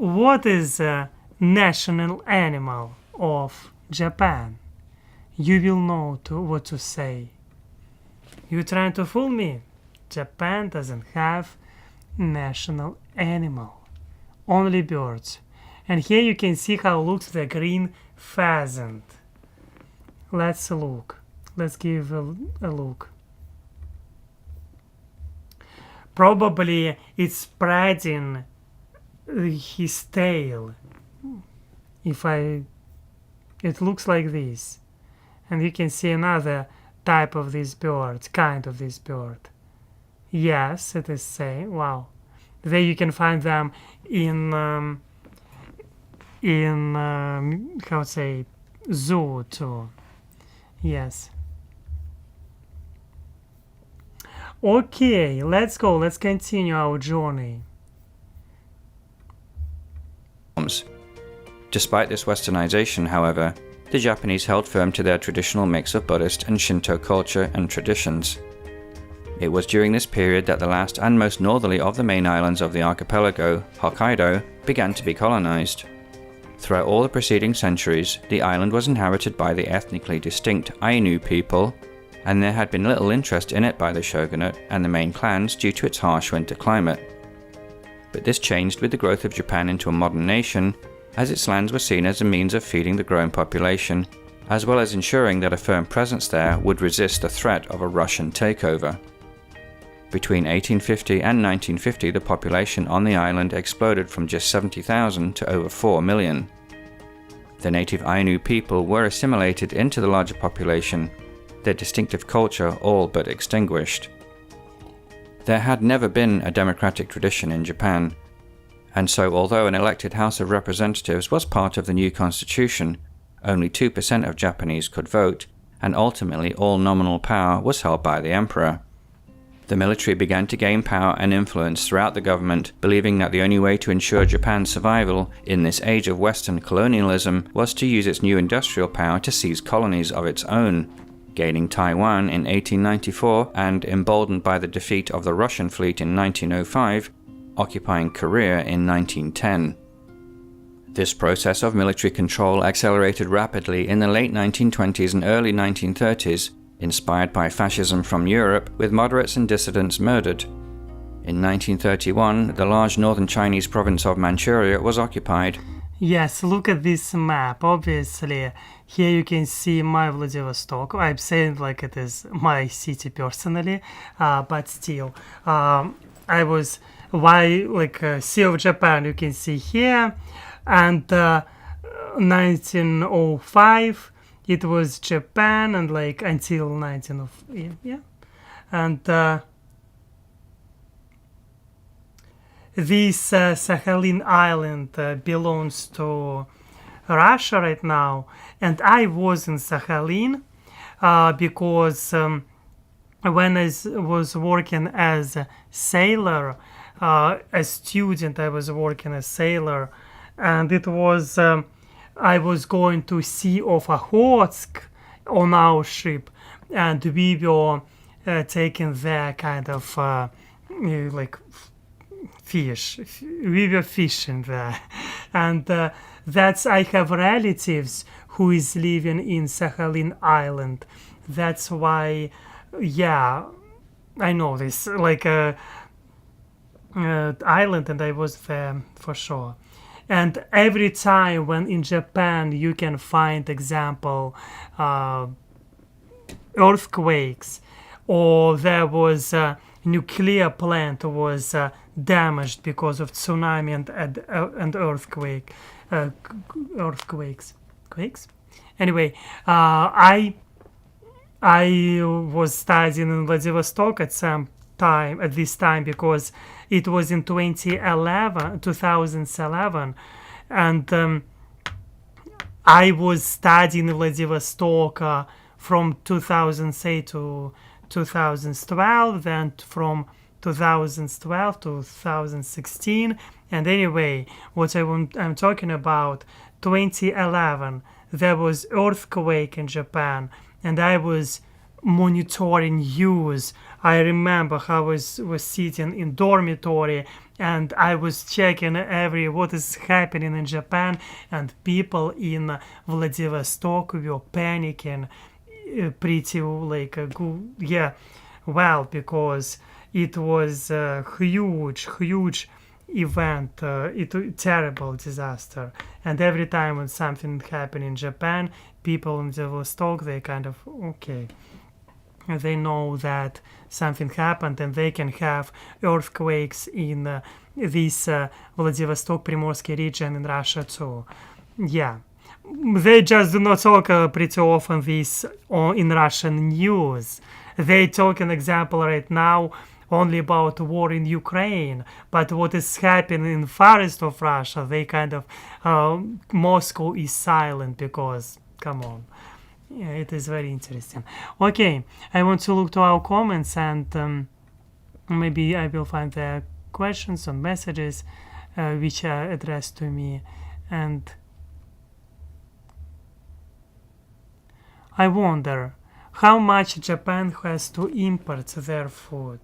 what is the national animal of Japan? You will know what to say. You trying to fool me? Japan doesn't have national animal, only birds. And here you can see how looks the green pheasant. Let's look. Let's give a look. Probably it's spreading his tail. It looks like this. And you can see another type of this bird, kind of this bird. Yes, it is same. Wow. There you can find them in how to say, zoo too. Yes. Okay, let's go. Let's continue our journey. Despite this westernization, however, the Japanese held firm to their traditional mix of Buddhist and Shinto culture and traditions. It was during this period that the last and most northerly of the main islands of the archipelago, Hokkaido, began to be colonized. Throughout all the preceding centuries, the island was inhabited by the ethnically distinct Ainu people, and there had been little interest in it by the shogunate and the main clans due to its harsh winter climate. But this changed with the growth of Japan into a modern nation, as its lands were seen as a means of feeding the growing population, as well as ensuring that a firm presence there would resist the threat of a Russian takeover. Between 1850 and 1950, the population on the island exploded from just 70,000 to over 4 million. The native Ainu people were assimilated into the larger population, their distinctive culture all but extinguished. There had never been a democratic tradition in Japan, and so although an elected House of Representatives was part of the new constitution, only 2% of Japanese could vote, and ultimately all nominal power was held by the emperor. The military began to gain power and influence throughout the government, believing that the only way to ensure Japan's survival in this age of Western colonialism was to use its new industrial power to seize colonies of its own, gaining Taiwan in 1894 and, emboldened by the defeat of the Russian fleet in 1905, occupying Korea in 1910. This process of military control accelerated rapidly in the late 1920s and early 1930s, inspired by fascism from Europe, with moderates and dissidents murdered. In 1931, the large northern Chinese province of Manchuria was occupied. Yes, look at this map. Obviously, here you can see my Vladivostok. I'm saying like it is my city personally, but still, Sea of Japan you can see here, and 1905 it was Japan, and like until 1905, yeah, and this Sakhalin island belongs to Russia right now, and I was in Sakhalin because when I was working as a sailor, a student, I was working as sailor, and it was I was going to Sea of Okhotsk on our ship, and we were taking there kind of like fish. We were fishing there, and that's I have relatives who is living in Sakhalin Island. That's why, yeah, I know this like island, and I was there for sure. And every time when in Japan you can find example earthquakes, or there was a nuclear plant was damaged because of tsunami and quakes. Anyway, I was studying in Vladivostok at this time because it was in 2011, and I was studying in Vladivostok from 2008 to 2012, then from 2012 to 2016. And anyway, what I'm talking about, 2011, there was earthquake in Japan, and I was monitoring news. I remember how I was sitting in dormitory, and I was checking what is happening in Japan, and people in Vladivostok were panicking pretty like well, because it was a huge event, terrible disaster. And every time when something happened in Japan, people in Vladivostok, they kind of okay, they know that something happened, and they can have earthquakes in this Vladivostok Primorsky region in Russia too. Yeah, they just do not talk pretty often this in Russian news. They talk, an example right now, only about war in Ukraine, but what is happening in forest of Russia, they kind of Moscow is silent because, come on. Yeah, it is very interesting. Okay, I want to look to our comments, and maybe I will find the questions and messages which are addressed to me. And I wonder how much Japan has to import their food.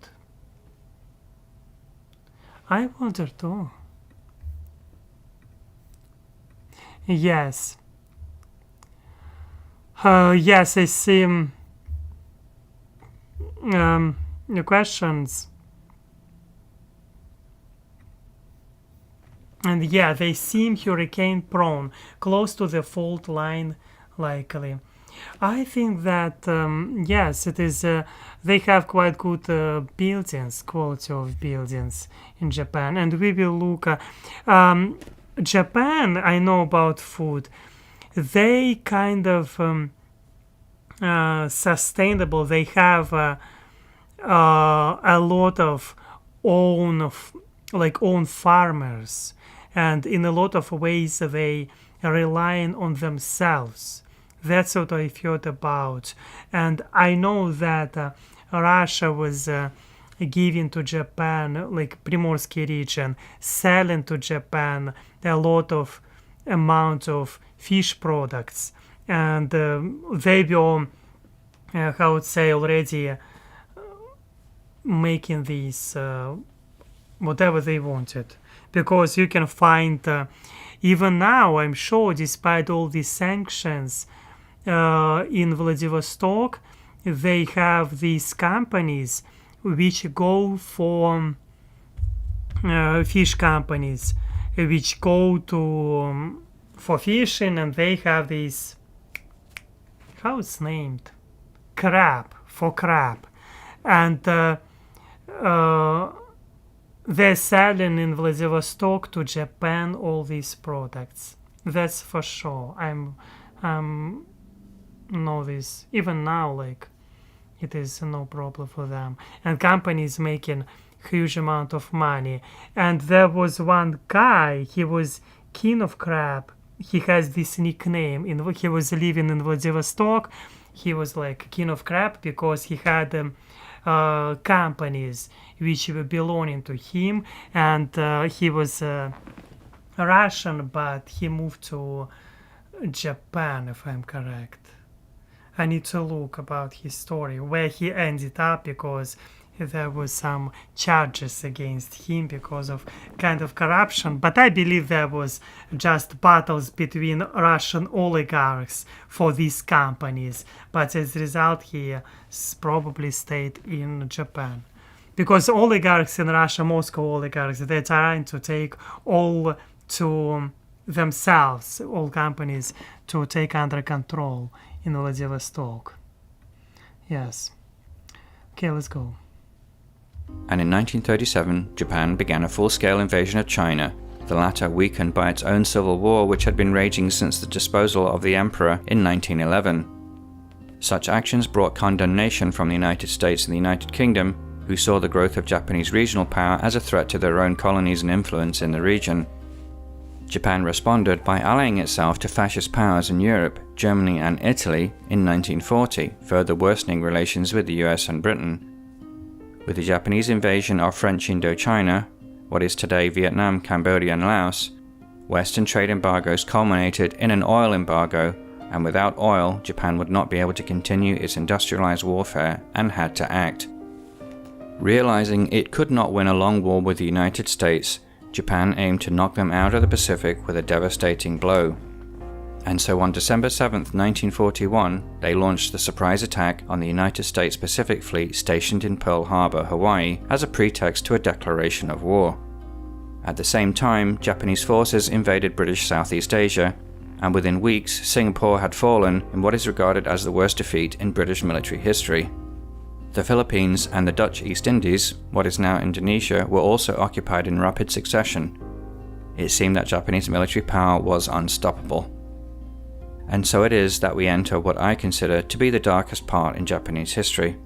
I wonder too. Yes. Yes, I see the questions. And yeah, they seem hurricane prone, close to the fault line, likely. I think that, yes, it is. They have quite good buildings, quality of buildings in Japan. And we will look. Japan, I know about food. They kind of sustainable. They have a lot of own farmers, and in a lot of ways they relying on themselves. That's what I thought about. And I know that Russia was giving to Japan, like Primorsky region, selling to Japan a lot of amount of fish products. And they were, how would say, already making these whatever they wanted. Because you can find, even now, I'm sure, despite all these sanctions, in Vladivostok, they have these companies which go for fish companies, which go to for fishing, and they have these, how it's named, crab, and they're selling in Vladivostok to Japan all these products. That's for sure. I'm know this even now, like it is no problem for them, and companies making huge amount of money. And there was one guy, he was king of crab. He has this nickname. He was living in Vladivostok. He was like king of crab because he had companies which were belonging to him, and he was Russian, but he moved to Japan, if I'm correct. I need to look about his story, where he ended up, because there was some charges against him because of kind of corruption. But I believe there was just battles between Russian oligarchs for these companies. But as a result, he probably stayed in Japan. Because oligarchs in Russia, Moscow oligarchs, they're trying to take all to themselves, all companies, to take under control in Vladivostok. Yes. Okay, let's go. And in 1937, Japan began a full-scale invasion of China, the latter weakened by its own civil war which had been raging since the disposal of the emperor in 1911. Such actions brought condemnation from the United States and the United Kingdom, who saw the growth of Japanese regional power as a threat to their own colonies and influence in the region. Japan responded by allying itself to fascist powers in Europe, Germany and Italy in 1940, further worsening relations with the US and Britain. With the Japanese invasion of French Indochina, what is today Vietnam, Cambodia and Laos, Western trade embargoes culminated in an oil embargo, and without oil, Japan would not be able to continue its industrialized warfare and had to act. Realizing it could not win a long war with the United States, Japan aimed to knock them out of the Pacific with a devastating blow. And so on December 7, 1941, they launched the surprise attack on the United States Pacific Fleet stationed in Pearl Harbor, Hawaii, as a pretext to a declaration of war. At the same time, Japanese forces invaded British Southeast Asia, and within weeks, Singapore had fallen in what is regarded as the worst defeat in British military history. The Philippines and the Dutch East Indies, what is now Indonesia, were also occupied in rapid succession. It seemed that Japanese military power was unstoppable. And so it is that we enter what I consider to be the darkest part in Japanese history.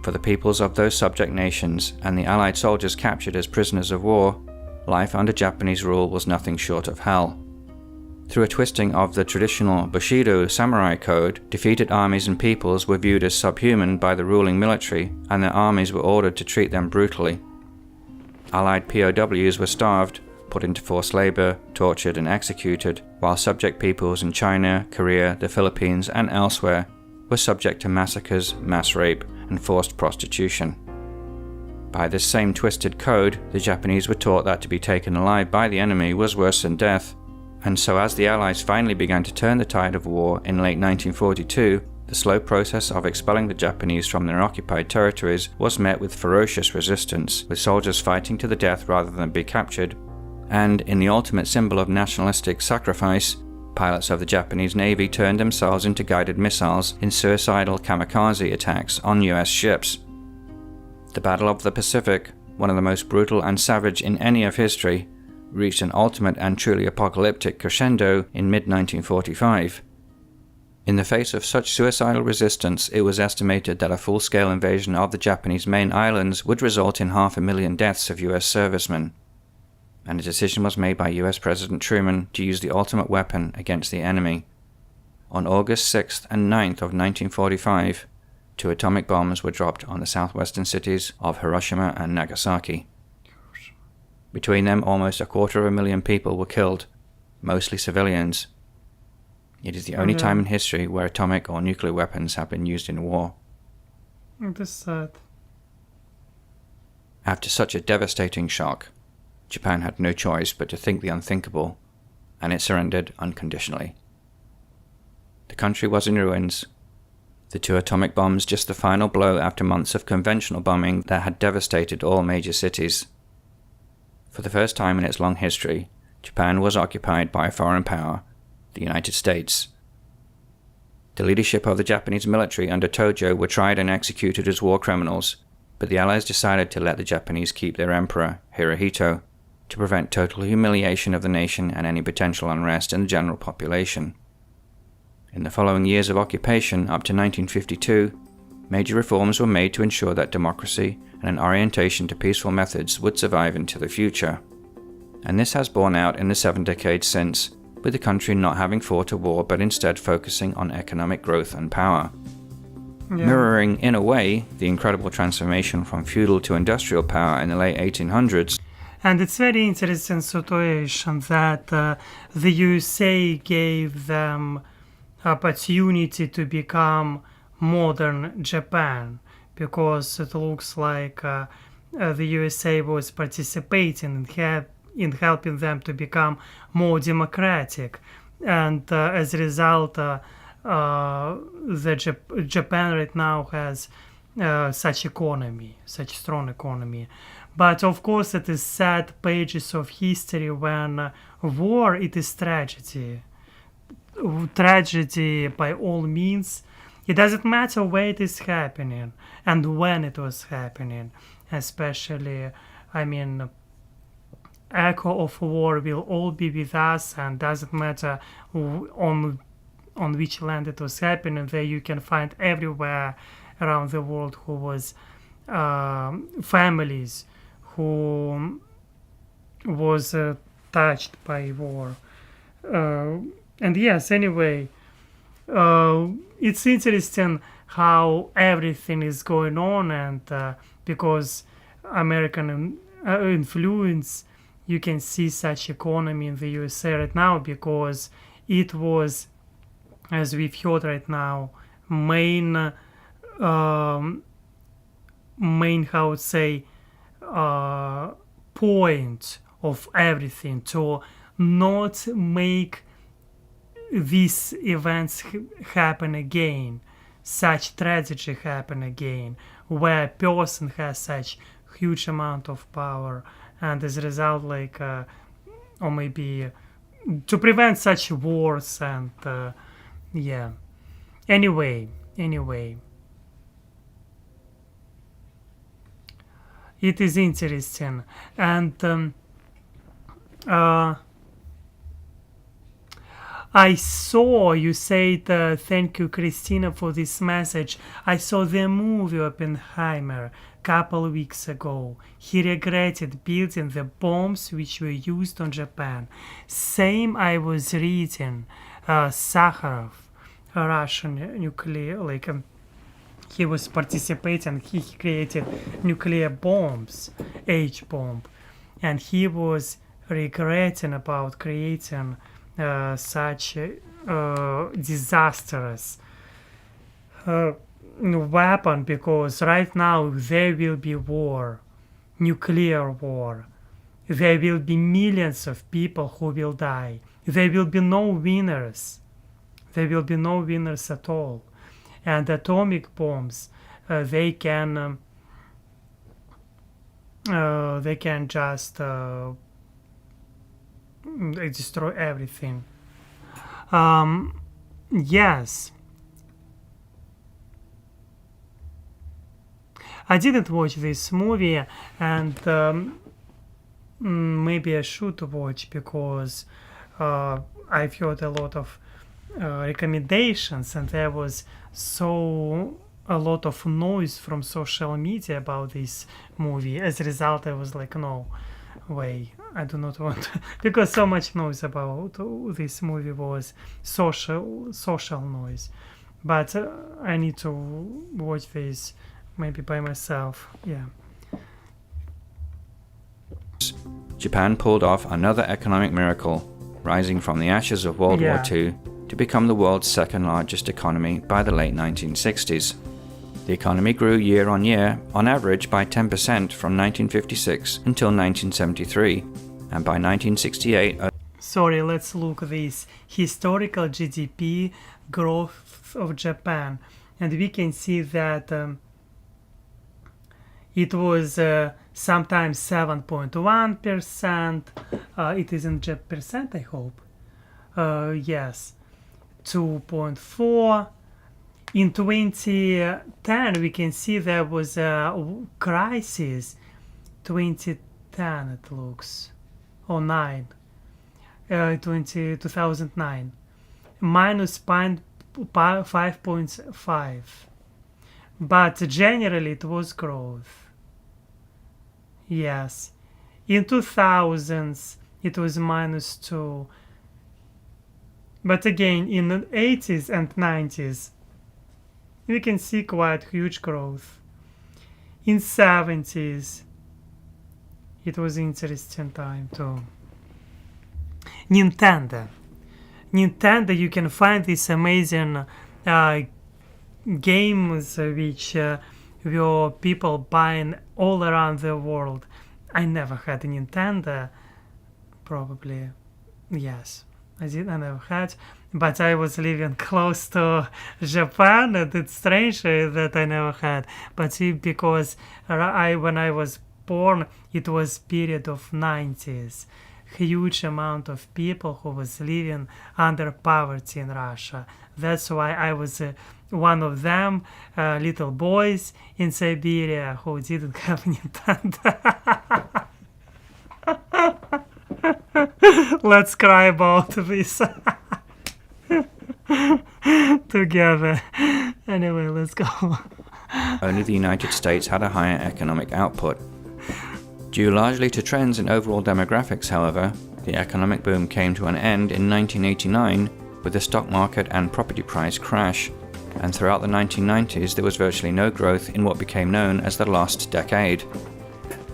For the peoples of those subject nations and the Allied soldiers captured as prisoners of war, life under Japanese rule was nothing short of hell. Through a twisting of the traditional Bushido samurai code, defeated armies and peoples were viewed as subhuman by the ruling military, and their armies were ordered to treat them brutally. Allied POWs were starved, put into forced labor, tortured and executed, while subject peoples in China, Korea, the Philippines and elsewhere were subject to massacres, mass rape and forced prostitution. By this same twisted code, the Japanese were taught that to be taken alive by the enemy was worse than death, and so as the Allies finally began to turn the tide of war in late 1942, the slow process of expelling the Japanese from their occupied territories was met with ferocious resistance, with soldiers fighting to the death rather than be captured. And in the ultimate symbol of nationalistic sacrifice, pilots of the Japanese Navy turned themselves into guided missiles in suicidal kamikaze attacks on US ships. The Battle of the Pacific, one of the most brutal and savage in any of history, reached an ultimate and truly apocalyptic crescendo in mid-1945. In the face of such suicidal resistance, it was estimated that a full-scale invasion of the Japanese main islands would result in 500,000 deaths of US servicemen. And a decision was made by US President Truman to use the ultimate weapon against the enemy. On August 6th and 9th of 1945, 2 atomic bombs were dropped on the southwestern cities of Hiroshima and Nagasaki. Between them, almost 250,000 people were killed, mostly civilians. It is the only time in history where atomic or nuclear weapons have been used in war. That's sad. After such a devastating shock, Japan had no choice but to think the unthinkable, and it surrendered unconditionally. The country was in ruins. The 2 atomic bombs just the final blow after months of conventional bombing that had devastated all major cities. For the first time in its long history, Japan was occupied by a foreign power, the United States. The leadership of the Japanese military under Tojo were tried and executed as war criminals, but the Allies decided to let the Japanese keep their emperor, Hirohito, to prevent total humiliation of the nation and any potential unrest in the general population. In the following years of occupation, up to 1952, major reforms were made to ensure that democracy and an orientation to peaceful methods would survive into the future. And this has borne out in the 7 decades since, with the country not having fought a war but instead focusing on economic growth and power. Yeah. Mirroring, in a way, the incredible transformation from feudal to industrial power in the late 1800s. And it's very interesting situation that the USA gave them opportunity to become modern Japan, because it looks like the USA was participating in helping them to become more democratic, and as a result, Japan right now has such strong economy. But of course, it is sad pages of history when war it is tragedy. Tragedy by all means. It doesn't matter where it is happening and when it was happening. Especially, echo of war will all be with us, and doesn't matter on which land it was happening. There you can find everywhere around the world who was families who was touched by war. And yes, anyway, it's interesting how everything is going on, and because American influence, you can see such economy in the USA right now, because it was, as we've heard right now, main main, how to say, point of everything, to not make these events happen again, such tragedy happen again, where a person has such huge amount of power, and as a result, like, or maybe to prevent such wars, and yeah. Anyway, it is interesting, and I saw you said thank you, Christina, for this message. I saw the movie Oppenheimer couple weeks ago. He regretted building the bombs which were used on Japan. Same I was reading. Sakharov, a Russian nuclear, like he was participating. He created nuclear bombs, H bomb, and he was regretting about creating such disastrous weapon, because right now there will be war, nuclear war. There will be millions of people who will die. There will be no winners. There will be no winners at all. And atomic bombs, they can just destroy everything. Yes. I didn't watch this movie, and maybe I should watch, because I've heard a lot of recommendations, and there was a lot of noise from social media about this movie. As a result, I was like, no way, I do not want to, because so much noise about this movie was social noise. But I need to watch this maybe by myself. Yeah. Japan pulled off another economic miracle, rising from the ashes of World War II to become the world's second largest economy by the late 1960s. The economy grew year on year, on average by 10% from 1956 until 1973, and by 1968... Sorry, let's look at this historical GDP growth of Japan, and we can see that it was sometimes 7.1%, it is in percent, I hope. Yes, 2.4. In 2010, we can see there was a crisis. 2010, it looks, or 2009, minus 5.5. But generally, it was growth. Yes. In 2000s, it was minus 2. But again, in the 80s and 90s, we can see quite huge growth. In 70s, it was interesting time too. Nintendo, you can find these amazing games which were people buying all around the world. I never had a Nintendo, probably, yes. I never had, but I was living close to Japan, and it's strange that I never had. But see, because when I was born, it was period of 90s. Huge amount of people who was living under poverty in Russia. That's why I was one of them, little boys in Siberia who didn't have Nintendo. Let's cry about this together. Anyway, let's go. Only the United States had a higher economic output. Due largely to trends in overall demographics, however, the economic boom came to an end in 1989 with the stock market and property price crash, and throughout the 1990s there was virtually no growth in what became known as the lost decade.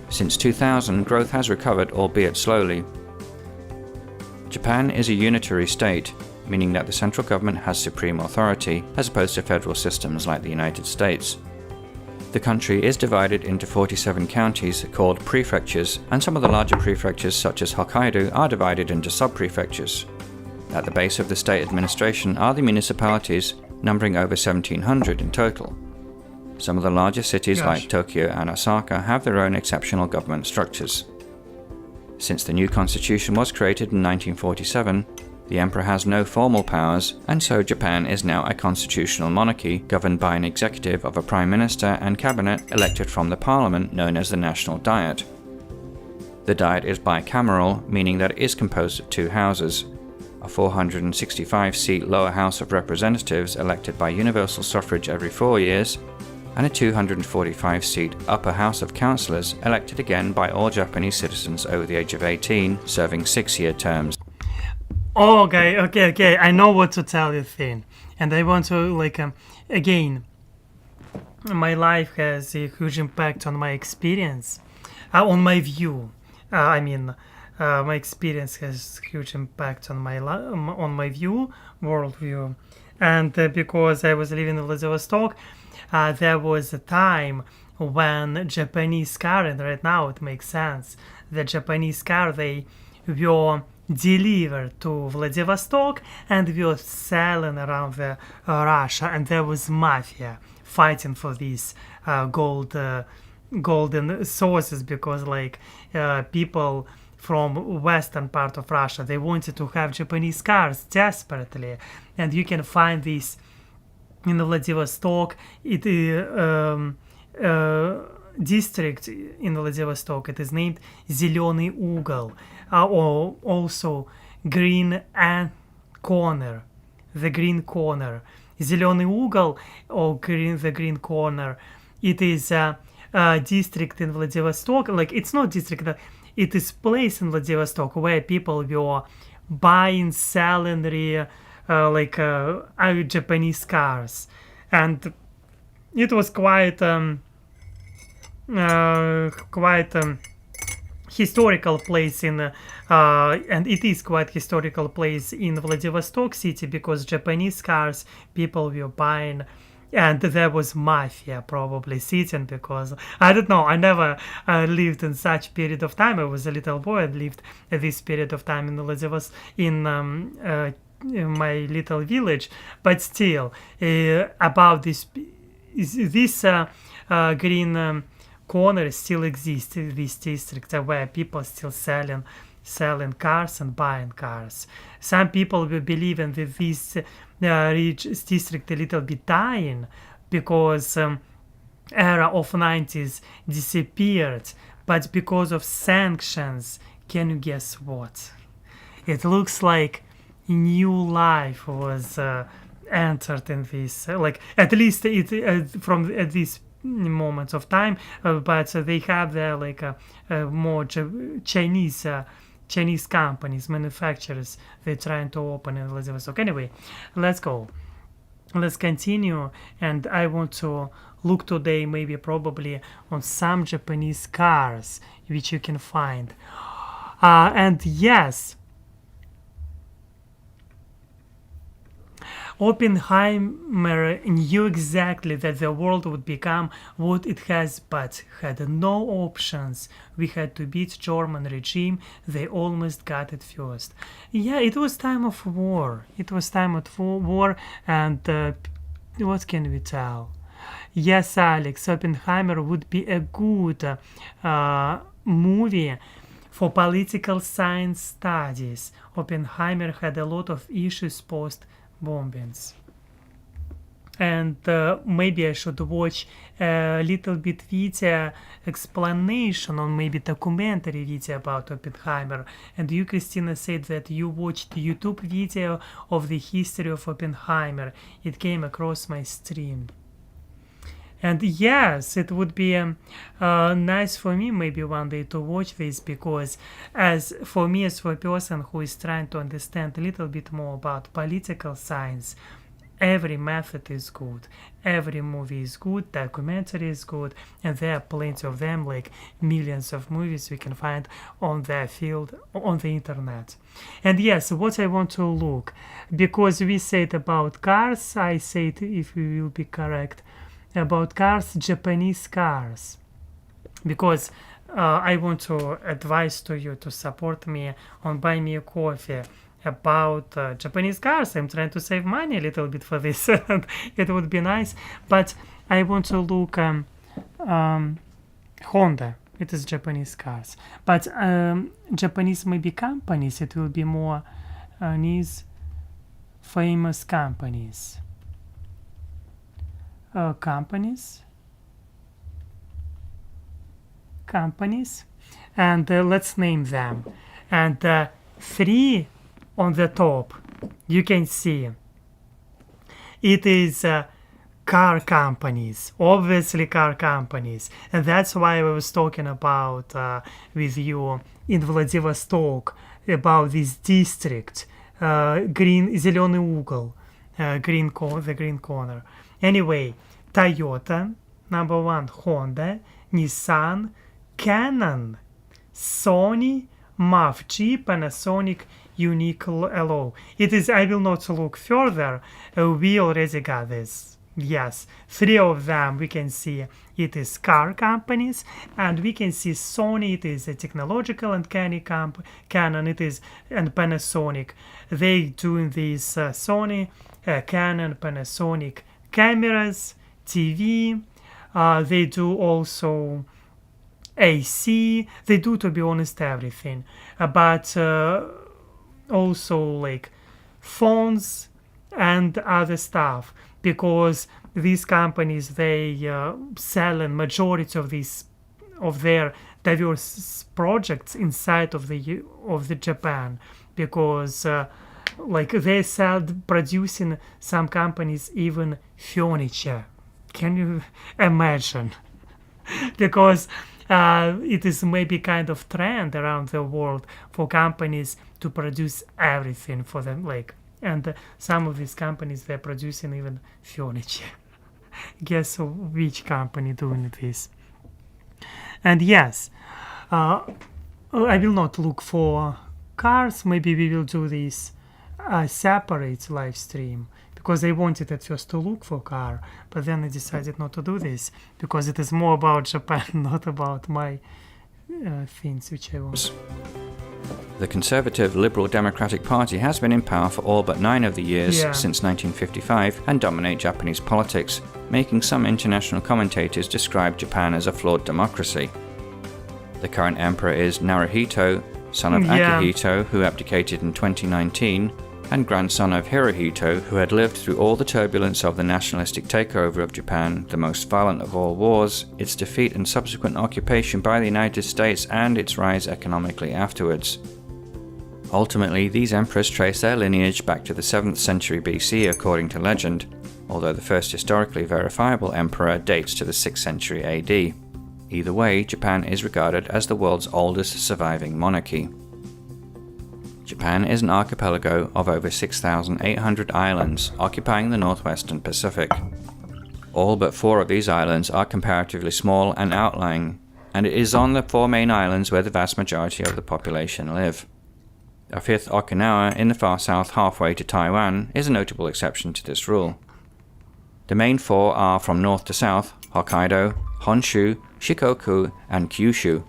Since 2000, growth has recovered, albeit slowly. Japan is a unitary state, meaning that the central government has supreme authority, as opposed to federal systems like the United States. The country is divided into 47 counties called prefectures, and some of the larger prefectures such as Hokkaido are divided into sub-prefectures. At the base of the state administration are the municipalities, numbering over 1,700 in total. Some of the larger cities like Tokyo and Osaka have their own exceptional government structures. Since the new constitution was created in 1947, the emperor has no formal powers, and so Japan is now a constitutional monarchy governed by an executive of a prime minister and cabinet elected from the parliament known as the National Diet. The Diet is bicameral, meaning that it is composed of two houses: a 465-seat lower house of representatives elected by universal suffrage every 4 years, and a 245-seat upper house of councillors elected again by all Japanese citizens over the age of 18, serving 6-year terms. Okay, I know what to tell you, Finn. And I want to, again, my life has a huge impact on my experience, on my view. My experience has huge impact on my view, worldview. And because I was living in Vladivostok, there was a time when Japanese car, and right now it makes sense, the Japanese car, they were delivered to Vladivostok and were selling around Russia, and there was mafia fighting for these golden sources, because people from western part of Russia, they wanted to have Japanese cars desperately, and you can find this in Vladivostok. District in Vladivostok, it is named Zeleный угол, or also Green Corner, the Green Corner. Zelený угол, or the Green Corner, it is a district in Vladivostok. It's not district, it is place in Vladivostok where people were buying, selling Japanese cars, and it was quite historical place and it is quite historical place in Vladivostok city, because Japanese cars people were buying, and there was mafia probably sitting, because I don't know, I never lived in such period of time. I was a little boy and lived this period of time in Vladivostok, in my little village, but still about this green corner still exists, this district where people still selling cars and buying cars. Some people will believe in that this rich district a little bit dying, because era of 90s disappeared, but because of sanctions, can you guess what? It looks like new life was entered in this, at least it from at this moments of time, but they have there more Chinese companies, manufacturers, they're trying to open in Vladivostok. Anyway, let's continue, and I want to look today probably on some Japanese cars which you can find, and yes, Oppenheimer knew exactly that the world would become what it has, but had no options. We had to beat German regime. They almost got it first. Yeah, it was time of war. And what can we tell? Yes, Alex, Oppenheimer would be a good movie for political science studies. Oppenheimer had a lot of issues post-bombings. And maybe I should watch a little bit video explanation, or maybe documentary video about Oppenheimer. And you, Christina, said that you watched YouTube video of the history of Oppenheimer. It came across my stream. And yes, it would be nice for me maybe one day to watch this, because as for me, as for a person who is trying to understand a little bit more about political science, every method is good, every movie is good, documentary is good, and there are plenty of them, like millions of movies we can find on their field on the internet. And yes, what I want to look, because we said about cars, I said, if we will be correct, about cars, Japanese cars, because I want to advise to you to support me on Buy Me a Coffee about Japanese cars. I'm trying to save money a little bit for this. It would be nice, but I want to look Honda. It is Japanese cars, but Japanese maybe companies. It will be more these famous companies. Companies, and let's name them. And three on the top, you can see it is car companies, obviously car companies, and that's why I was talking about with you in Vladivostok about this district, green, зеленый угол, the green corner. Anyway, Toyota, number one, Honda, Nissan, Canon, Sony, MAF-G, Panasonic, Uniqlo. It is, I will not look further, we already got this. Yes, three of them we can see it is car companies, and we can see Sony, it is a technological and Canon, it is, and Panasonic. They doing this Sony, Canon, Panasonic cameras, TV, they do also AC, they do, to be honest, everything, but also like phones and other stuff, because these companies, they sell a majority of these of their diverse projects inside of the Japan, because like they sell, producing some companies even furniture. Can you imagine? Because it is maybe kind of trend around the world for companies to produce everything for them, like, and some of these companies, they're producing even furniture. Guess which company doing this? And yes, I will not look for cars. Maybe we will do this separate live stream, because I wanted at first to look for car, but then I decided not to do this because it is more about Japan, not about my things which I want. The Conservative Liberal Democratic Party has been in power for all but 9 of the years since 1955 and dominate Japanese politics, making some international commentators describe Japan as a flawed democracy. The current emperor is Naruhito, son of Akihito, who abdicated in 2019, and grandson of Hirohito, who had lived through all the turbulence of the nationalistic takeover of Japan, the most violent of all wars, its defeat and subsequent occupation by the United States, and its rise economically afterwards. Ultimately, these emperors trace their lineage back to the 7th century BC according to legend, although the first historically verifiable emperor dates to the 6th century AD. Either way, Japan is regarded as the world's oldest surviving monarchy. Japan is an archipelago of over 6,800 islands occupying the northwestern Pacific. All but 4 of these islands are comparatively small and outlying, and it is on the 4 main islands where the vast majority of the population live. A 5th, Okinawa, in the far south halfway to Taiwan, is a notable exception to this rule. The main 4 are from north to south: Hokkaido, Honshu, Shikoku, and Kyushu.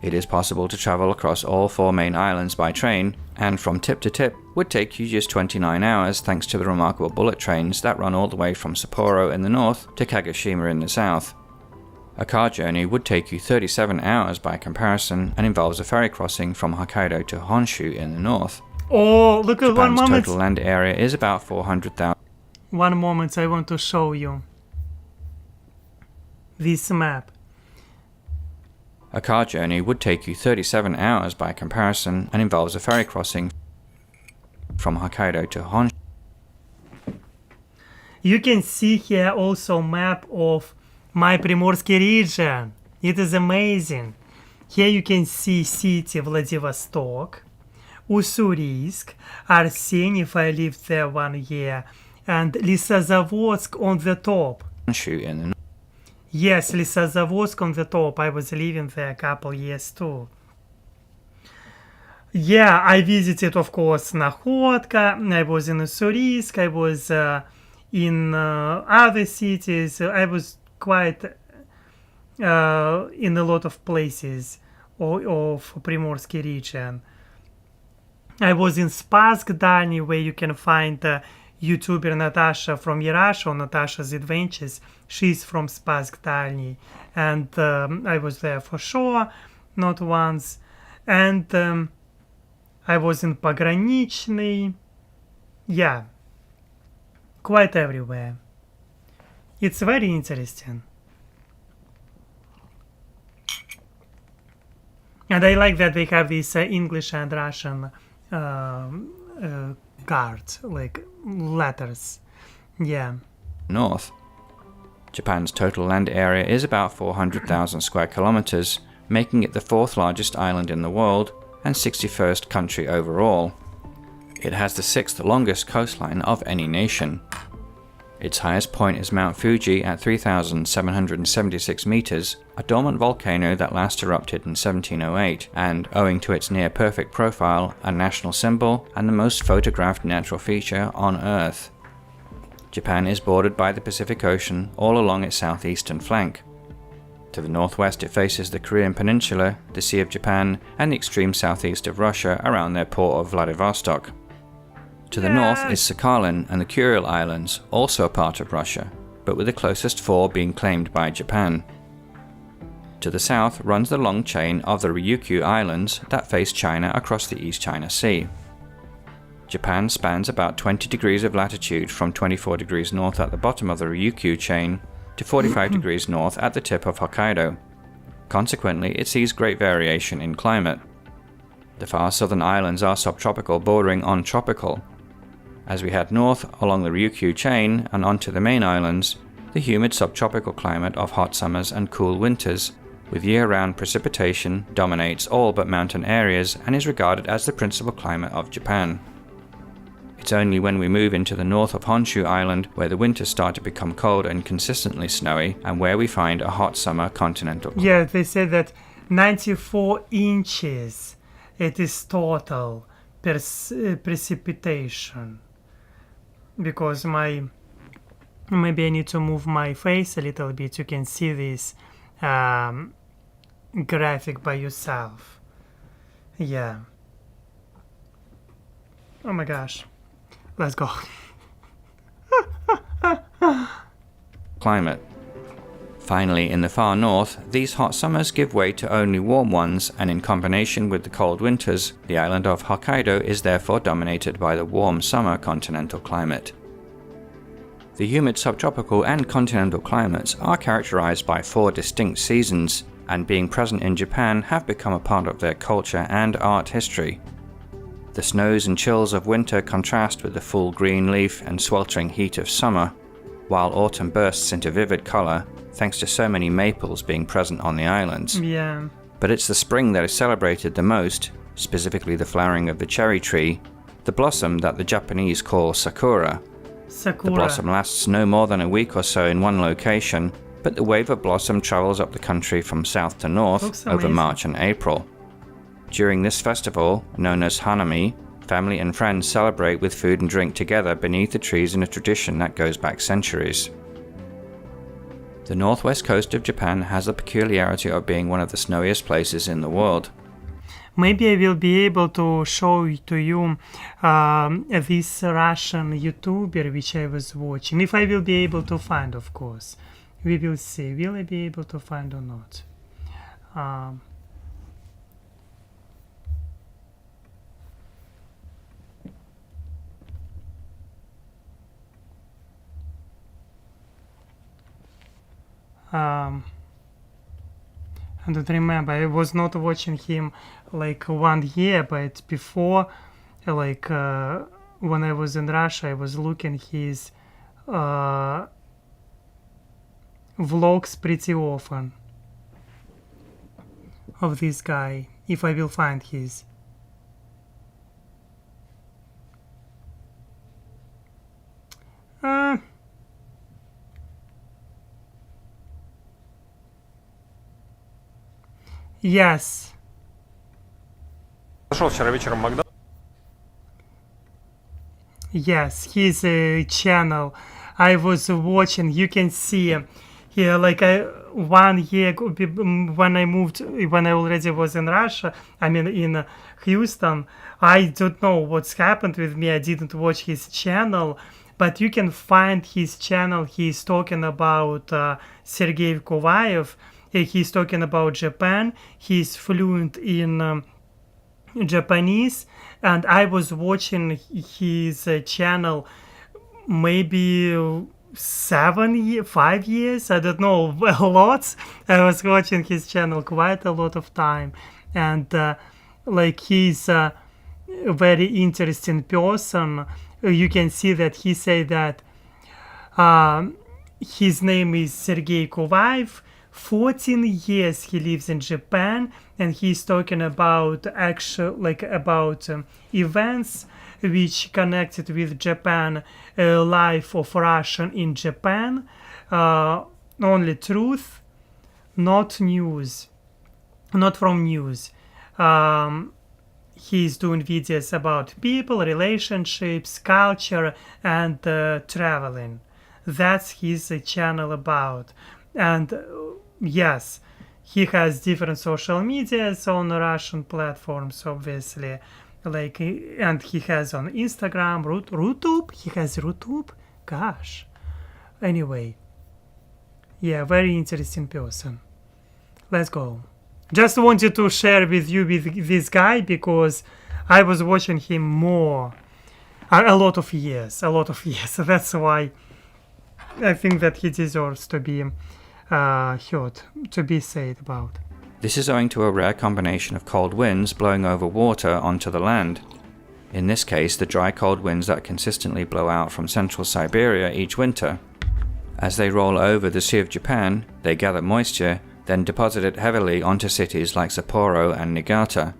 It is possible to travel across all 4 main islands by train, and from tip to tip would take you just 29 hours thanks to the remarkable bullet trains that run all the way from Sapporo in the north to Kagoshima in the south. A car journey would take you 37 hours by comparison, and involves a ferry crossing from Hokkaido to Honshu in the north. Oh, look at Japan's one moment. total land area is about 400,000. One moment, I want to show you this map. A car journey would take you 37 hours by comparison, and involves a ferry crossing from Hokkaido to Honshu. You can see here also map of my Primorsky region. It is amazing. Here you can see city Vladivostok, Ussurisk, Arsenyev, I lived there 1 year, and Lysozavodsk on the top. Honshu in the north. Yes, Lysozavodsk on the top. I was living there a couple years too. Yeah, I visited, of course, Nakhodka. I was in Ussurisk. I was in other cities. I was quite in a lot of places of Primorsky region. I was in Spask Dani, where you can find YouTuber Natasha from Yarasha, or Natasha's Adventures. She's from Spask Dani, and I was there for sure, not once. And I was in Pogranichny. Yeah, quite everywhere. It's very interesting. And I like that they have these English and Russian cards, like letters. Yeah. North. Japan's total land area is about 400,000 square kilometers, making it the fourth largest island in the world and 61st country overall. It has the sixth longest coastline of any nation. Its highest point is Mount Fuji at 3,776 meters, a dormant volcano that last erupted in 1708, and, owing to its near-perfect profile, a national symbol and the most photographed natural feature on Earth. Japan is bordered by the Pacific Ocean all along its southeastern flank. To the northwest it faces the Korean Peninsula, the Sea of Japan, and the extreme southeast of Russia around their port of Vladivostok. To the north is Sakhalin and the Kuril Islands, also a part of Russia, but with the closest four being claimed by Japan. To the south runs the long chain of the Ryukyu Islands that face China across the East China Sea. Japan spans about 20 degrees of latitude from 24 degrees north at the bottom of the Ryukyu chain to 45 degrees north at the tip of Hokkaido. Consequently, it sees great variation in climate. The far southern islands are subtropical bordering on tropical. As we head north along the Ryukyu chain and onto the main islands, the humid subtropical climate of hot summers and cool winters, with year-round precipitation, dominates all but mountain areas and is regarded as the principal climate of Japan. It's only when we move into the north of Honshu Island where the winters start to become cold and consistently snowy, and where we find a hot summer continental climate. Yeah, they said that 94 inches it is total precipitation. Because maybe I need to move my face a little bit. You can see this graphic by yourself. Yeah. Oh my gosh. Let's go. Climate. Finally, in the far north, these hot summers give way to only warm ones, and in combination with the cold winters, the island of Hokkaido is therefore dominated by the warm summer continental climate. The humid subtropical and continental climates are characterized by 4 distinct seasons, and being present in Japan have become a part of their culture and art history. The snows and chills of winter contrast with the full green leaf and sweltering heat of summer, while autumn bursts into vivid color, thanks to so many maples being present on the islands. Yeah. But it's the spring that is celebrated the most, specifically the flowering of the cherry tree, the blossom that the Japanese call sakura. Sakura. The blossom lasts no more than a week or so in one location, but the wave of blossom travels up the country from south to north Looks over amazing. March and April. During this festival, known as Hanami, family and friends celebrate with food and drink together beneath the trees in a tradition that goes back centuries. The northwest coast of Japan has the peculiarity of being one of the snowiest places in the world. Maybe I will be able to show to you this Russian YouTuber which I was watching. If I will be able to find, of course. We will see. Will I be able to find or not? I don't remember. I was not watching him like 1 year, but before, like when I was in Russia, I was looking his vlogs pretty often of this guy. If I will find his. Yes. Зашел вчера вечером в Макдональдс. Yes, his channel. I was watching. You can see here, like 1 year ago, when I moved, when I already was in Russia. I mean, in Houston. I don't know what's happened with me. I didn't watch his channel, but you can find his channel. He's talking about Sergei Kovayev. He's talking about Japan. He's fluent in Japanese, and I was watching his channel maybe 5 years. I don't know, a lot. I was watching his channel quite a lot of time, and like he's a very interesting person. You can see that he said that his name is Sergei Kovayev. 14 years he lives in Japan, and he's talking about about events which connected with Japan, life of Russian in Japan, only truth, not news, not from news. He's doing videos about people, relationships, culture, and traveling. That's his channel about. And yes, he has different social medias on Russian platforms, obviously. And he has on Instagram, Rutube. He has Rutube. Gosh. Anyway, yeah, very interesting person. Let's go. Just wanted to share with you with this guy because I was watching him more a lot of years. That's why I think that he deserves to be heard, to be said about. This is owing to a rare combination of cold winds blowing over water onto the land. In this case, the dry cold winds that consistently blow out from central Siberia each winter. As they roll over the Sea of Japan, they gather moisture, then deposit it heavily onto cities like Sapporo and Niigata.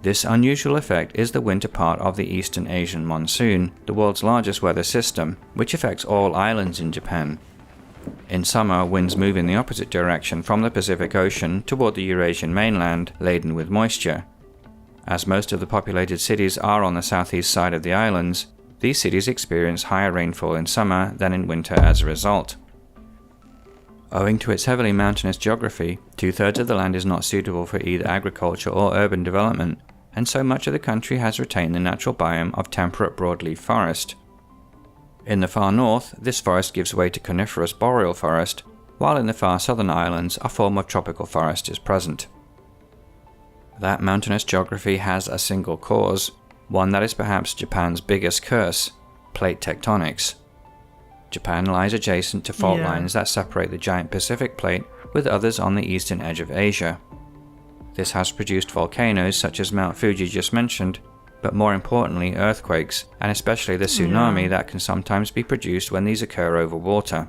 This unusual effect is the winter part of the Eastern Asian monsoon, the world's largest weather system, which affects all islands in Japan. In summer, winds move in the opposite direction from the Pacific Ocean toward the Eurasian mainland, laden with moisture. As most of the populated cities are on the southeast side of the islands, these cities experience higher rainfall in summer than in winter as a result. Owing to its heavily mountainous geography, 2/3 of the land is not suitable for either agriculture or urban development, and so much of the country has retained the natural biome of temperate broadleaf forest. In the far north, this forest gives way to coniferous boreal forest, while in the far southern islands a form of tropical forest is present. That mountainous geography has a single cause, one that is perhaps Japan's biggest curse: plate tectonics. Japan lies adjacent to fault lines that separate the giant Pacific plate with others on the eastern edge of Asia. This has produced volcanoes such as Mount Fuji just mentioned, but more importantly earthquakes, and especially the tsunami that can sometimes be produced when these occur over water.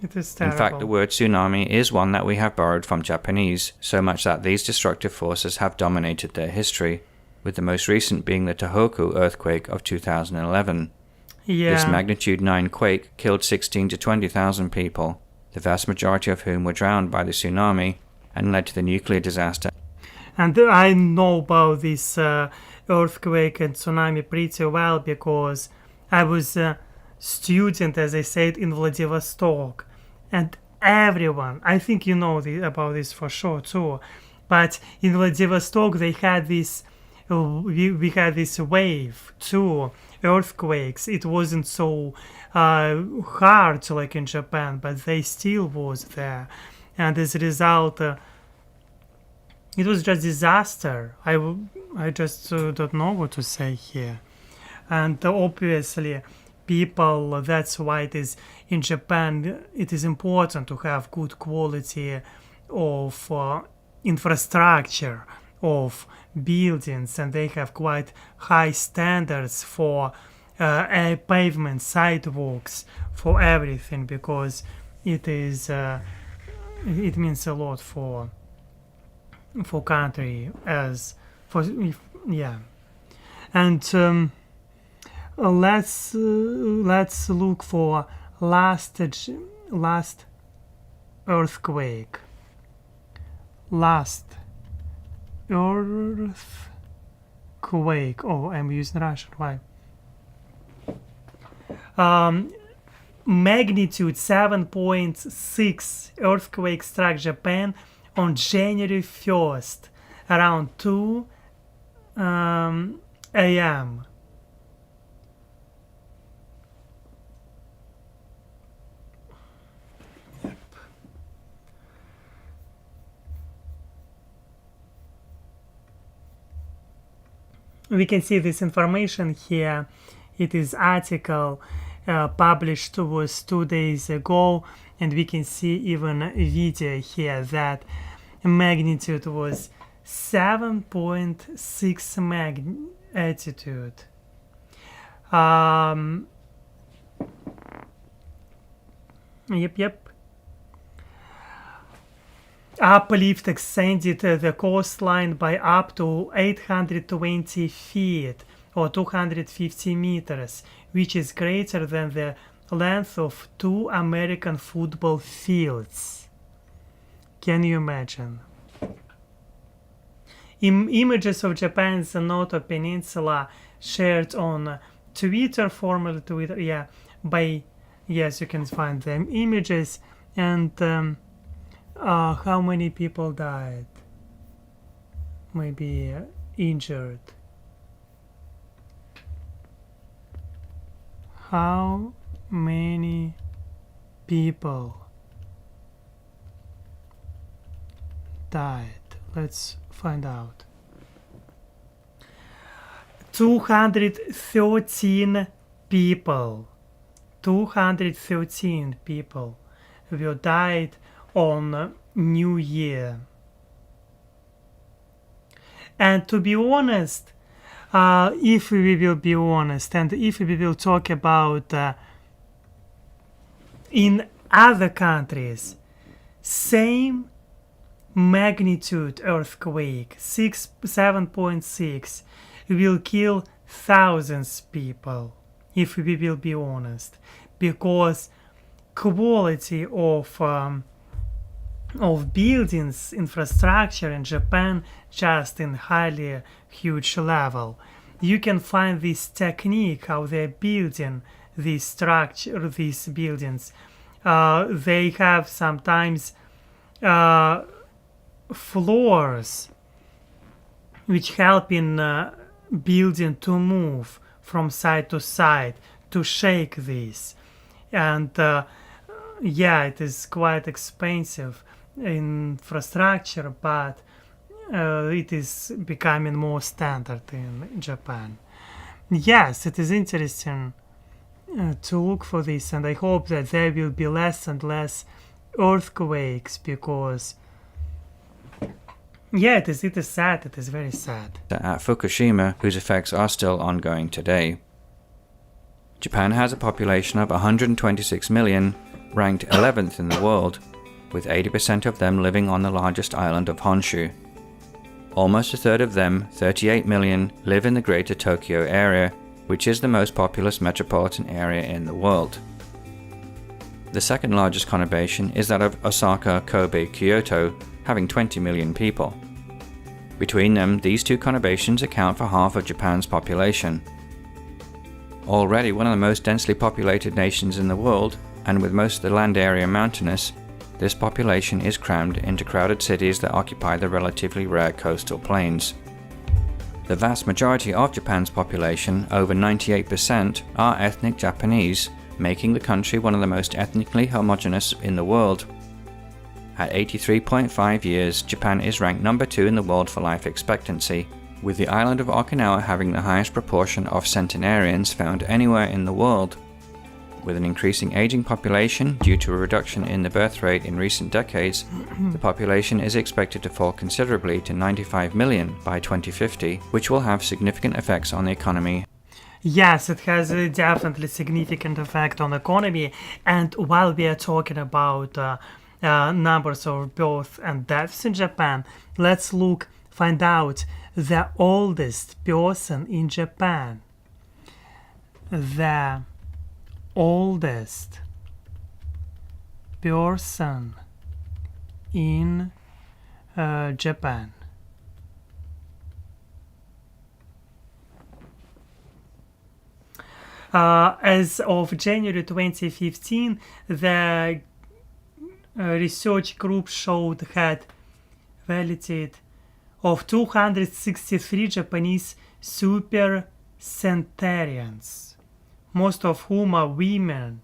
It is In terrible. fact, the word tsunami is one that we have borrowed from Japanese, so much that these destructive forces have dominated their history, with the most recent being the Tohoku earthquake of 2011. This magnitude 9 quake killed 16 to 20,000 people, the vast majority of whom were drowned by the tsunami, and led to the nuclear disaster. And I know about this earthquake and tsunami pretty well because I was a student, as I said, in Vladivostok. And everyone, I think you know about this for sure too, but in Vladivostok they had this, we had this wave too, earthquakes. It wasn't so hard like in Japan, but they still was there. And as a result, it was just disaster. I just don't know what to say here. And obviously, people, that's why it is in Japan, it is important to have good quality of infrastructure, of buildings, and they have quite high standards for pavement, sidewalks, for everything, because it is it means a lot for country as for and let's look for last earthquake. Last earthquake. Oh, I'm using Russian. Why? Magnitude 7.6 earthquake struck Japan on January 1st, around 2 a.m. We can see this information here. It is article published was 2 days ago, and we can see even a video here that magnitude was 7.6 magnitude. Yep. Uplift extended the coastline by up to 820 feet or 250 meters, which is greater than the length of 2 American football fields. Can you imagine? Images of Japan's Noto Peninsula shared on Twitter, formerly Twitter, yes, you can find them images. And how many people died? Maybe injured. How many people died? Let's find out. 213 people. 213 people will died on New Year. And to be honest, if we will be honest, and if we will talk about in other countries, same magnitude earthquake, 7.6, will kill thousands people, if we will be honest, because quality of buildings, infrastructure in Japan just in highly huge level. You can find this technique how they're building this structure, these buildings. They have sometimes floors which help in building to move from side to side to shake this. And it is quite expensive infrastructure, but it is becoming more standard in Japan. Yes, it is interesting to look for this, and I hope that there will be less and less earthquakes, because it is sad, it is very sad. At Fukushima, whose effects are still ongoing today. Japan has a population of 126 million, ranked 11th in the world, with 80% of them living on the largest island of Honshu. Almost a third of them, 38 million, live in the Greater Tokyo area, which is the most populous metropolitan area in the world. The second largest conurbation is that of Osaka, Kobe, Kyoto, having 20 million people. Between them, these two conurbations account for half of Japan's population. Already one of the most densely populated nations in the world, and with most of the land area mountainous, this population is crammed into crowded cities that occupy the relatively rare coastal plains. The vast majority of Japan's population, over 98%, are ethnic Japanese, making the country one of the most ethnically homogeneous in the world. At 83.5 years, Japan is ranked number 2 in the world for life expectancy, with the island of Okinawa having the highest proportion of centenarians found anywhere in the world. With an increasing aging population due to a reduction in the birth rate in recent decades, the population is expected to fall considerably to 95 million by 2050, which will have significant effects on the economy. Yes, it has a definitely significant effect on the economy. And while we are talking about numbers of births and deaths in Japan, let's find out the oldest person in Japan. The oldest person in Japan. As of January 2015, the research group showed had validated of 263 Japanese super centenarians, most of whom are women.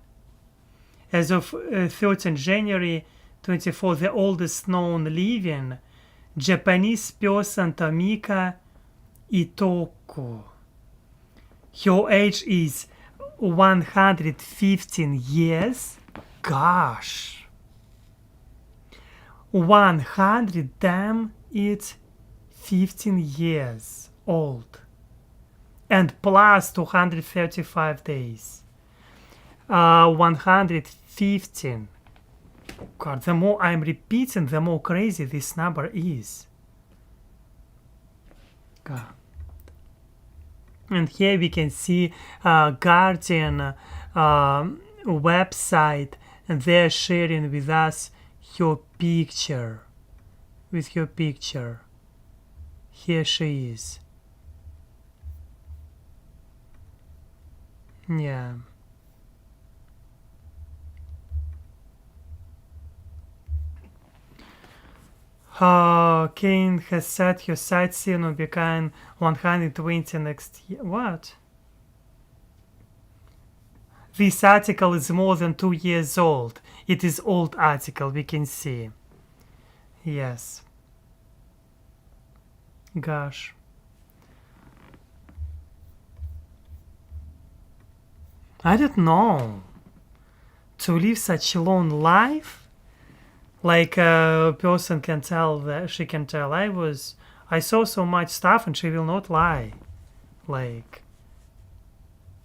As of 13 January 24, the oldest known living Japanese person, Tomika Itoko. Her age is 115 years. Gosh. 100, damn, it's 15 years old. And plus 235 days. 115. God, the more I'm repeating, the more crazy this number is. God. And here we can see Guardian website, and they're sharing with us her picture. With her picture. Here she is. Yeah. Kane has said her sightseeing will become 120 next year. What? This article is more than 2 years old. It is old article, we can see. Yes. Gosh. I don't know. To live such a long life? Like a person can tell that she can tell I saw so much stuff and she will not lie. Like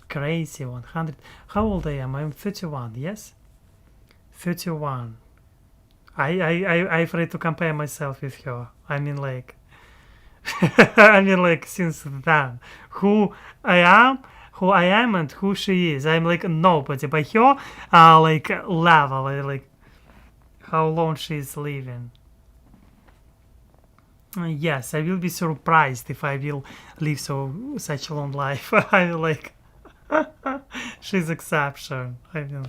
crazy 100. How old I am? I'm 31, yes? 31. I afraid to compare myself with her. I mean like since then. Who I am and who she is. I'm like nobody. By her like level, like how long she is living. Yes, I will be surprised if I will live such a long life. I will like she's exception. I will.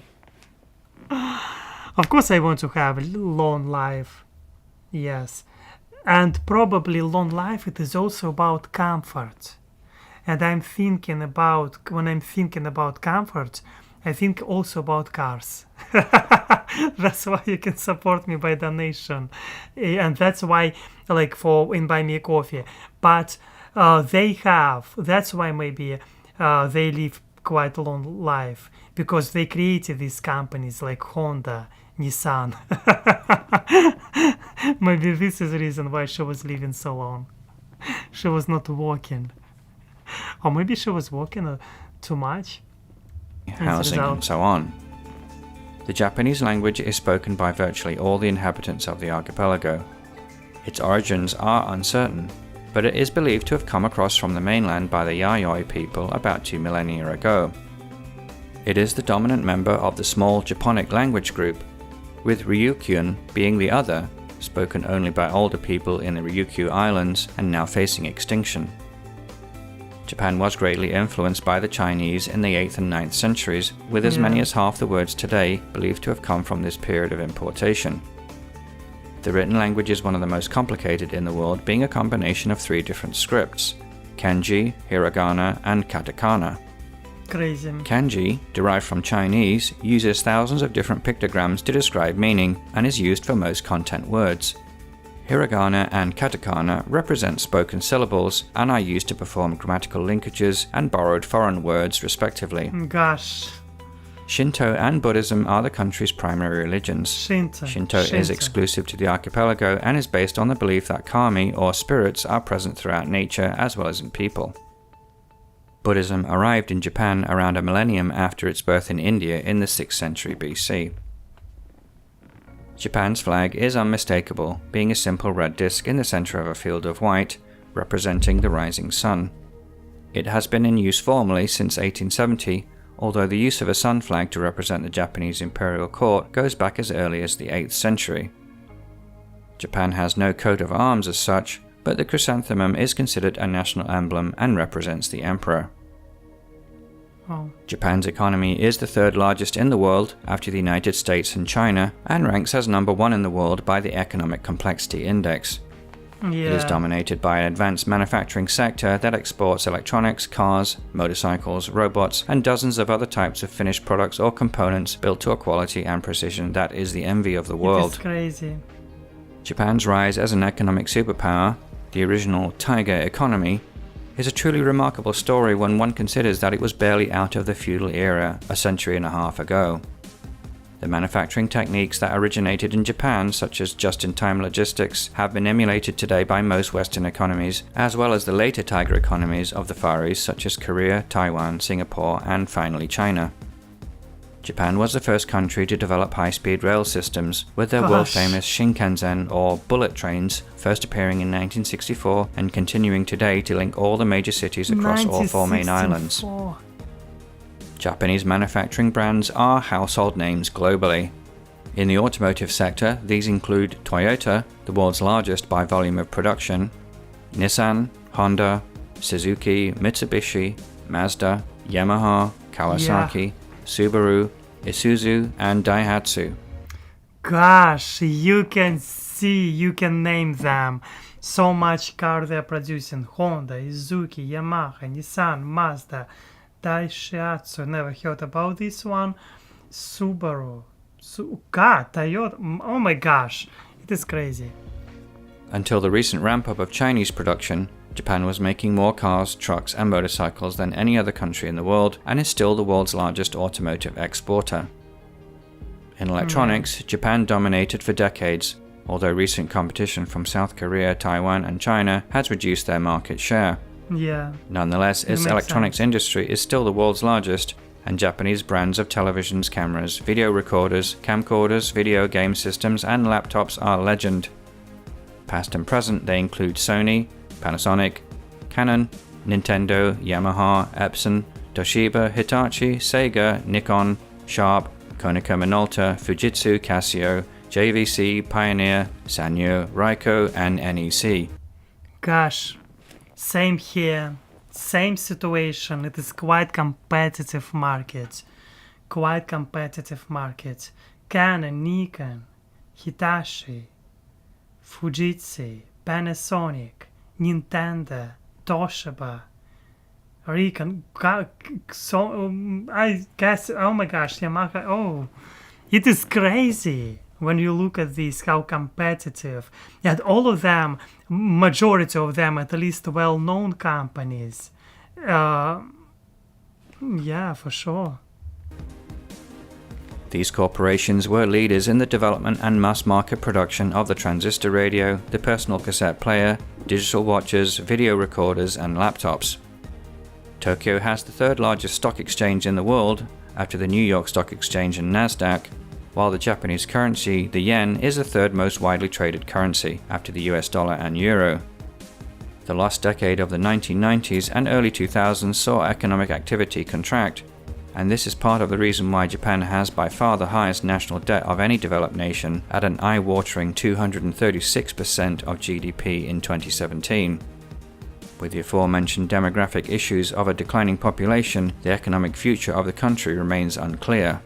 Of course I want to have a long life. Yes. And probably long life it is also about comfort. And when I'm thinking about comfort, I think also about cars. That's why you can support me by donation, and that's why like in Buy Me a Coffee. But that's why maybe they live quite a long life, because they created these companies like Honda, Nissan. Maybe this is the reason why she was living so long. She was not working, or maybe she was working too much. Housing and so on. The Japanese language is spoken by virtually all the inhabitants of the archipelago. Its origins are uncertain, but it is believed to have come across from the mainland by the Yayoi people about 2 millennia ago. It is the dominant member of the small Japonic language group, with Ryukyuan being the other, spoken only by older people in the Ryukyu Islands and now facing extinction. Japan was greatly influenced by the Chinese in the 8th and 9th centuries, with as many as half the words today believed to have come from this period of importation. The written language is one of the most complicated in the world, being a combination of 3 different scripts: kanji, hiragana, and katakana. Crazy. Kanji, derived from Chinese, uses thousands of different pictograms to describe meaning and is used for most content words. Hiragana and katakana represent spoken syllables and are used to perform grammatical linkages and borrowed foreign words, respectively. Gosh. Shinto and Buddhism are the country's primary religions. Shinto is exclusive to the archipelago and is based on the belief that kami, or spirits, are present throughout nature as well as in people. Buddhism arrived in Japan around a millennium after its birth in India in the 6th century BC. Japan's flag is unmistakable, being a simple red disc in the center of a field of white, representing the rising sun. It has been in use formally since 1870, although the use of a sun flag to represent the Japanese imperial court goes back as early as the 8th century. Japan has no coat of arms as such, but the chrysanthemum is considered a national emblem and represents the emperor. Oh. Japan's economy is the third largest in the world after the United States and China, and ranks as number one in the world by the Economic Complexity Index. It is Yeah. dominated by an advanced manufacturing sector that exports electronics, cars, motorcycles, robots, and dozens of other types of finished products or components built to a quality and precision that is the envy of the It world. is crazy. Japan's rise as an economic superpower, the original Tiger economy, is a truly remarkable story when one considers that it was barely out of the feudal era a century and a half ago. The manufacturing techniques that originated in Japan, such as just-in-time logistics, have been emulated today by most Western economies, as well as the later Tiger economies of the Far East, such as Korea, Taiwan, Singapore, and finally China. Japan was the first country to develop high-speed rail systems, with their world-famous Shinkansen or bullet trains first appearing in 1964 and continuing today to link all the major cities across all four main islands. 1964. Japanese manufacturing brands are household names globally. In the automotive sector, these include Toyota, the world's largest by volume of production, Nissan, Honda, Suzuki, Mitsubishi, Mazda, Yamaha, Kawasaki, Subaru, Isuzu, and Daihatsu. Gosh, you can name them. So much car they're producing. Honda, Suzuki, Yamaha, Nissan, Mazda, Daihatsu. Never heard about this one. Subaru. Toyota. Oh my gosh, it is crazy. Until the recent ramp-up of Chinese production, Japan was making more cars, trucks, and motorcycles than any other country in the world, and is still the world's largest automotive exporter. In electronics, Japan dominated for decades, although recent competition from South Korea, Taiwan, and China has reduced their market share. Yeah. Nonetheless, its makes electronics sense. industry is still the world's largest, and Japanese brands of televisions, cameras, video recorders, camcorders, video game systems, and laptops are legend. Past and present, they include Sony, Panasonic, Canon, Nintendo, Yamaha, Epson, Toshiba, Hitachi, Sega, Nikon, Sharp, Konica Minolta, Fujitsu, Casio, JVC, Pioneer, Sanyo, Raiko, and NEC. Gosh, same here. Same situation. It is quite competitive market. Canon, Nikon, Hitachi, Fujitsu, Panasonic, Nintendo, Toshiba, Recon, I guess, oh my gosh, Yamaha, oh, it is crazy when you look at this, how competitive, and all of them, majority of them, at least well-known companies, yeah, for sure. These corporations were leaders in the development and mass market production of the transistor radio, the personal cassette player, digital watches, video recorders, and laptops. Tokyo has the third largest stock exchange in the world, after the New York Stock Exchange and Nasdaq, while the Japanese currency, the yen, is the third most widely traded currency, after the US dollar and euro. The last decade of the 1990s and early 2000s saw economic activity contract, and this is part of the reason why Japan has by far the highest national debt of any developed nation at an eye-watering 236% of GDP in 2017. With the aforementioned demographic issues of a declining population, the economic future of the country remains unclear.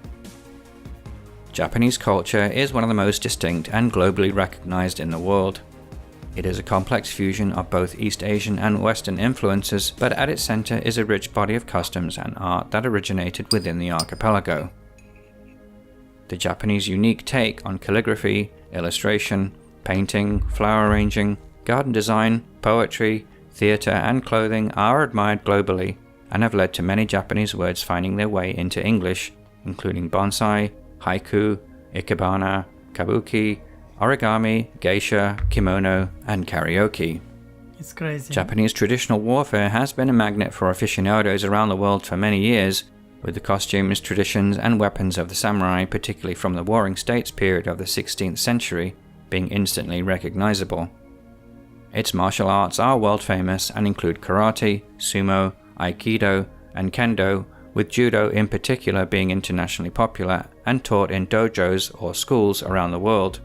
Japanese culture is one of the most distinct and globally recognized in the world. It is a complex fusion of both East Asian and Western influences, but at its center is a rich body of customs and art that originated within the archipelago. The Japanese unique take on calligraphy, illustration, painting, flower arranging, garden design, poetry, theater, and clothing are admired globally and have led to many Japanese words finding their way into English, including bonsai, haiku, ikebana, kabuki, origami, geisha, kimono, and karaoke. It's crazy. Japanese traditional warfare has been a magnet for aficionados around the world for many years, with the costumes, traditions, and weapons of the samurai, particularly from the Warring States period of the 16th century, being instantly recognizable. Its martial arts are world famous and include karate, sumo, aikido, and kendo, with judo in particular being internationally popular and taught in dojos or schools around the world.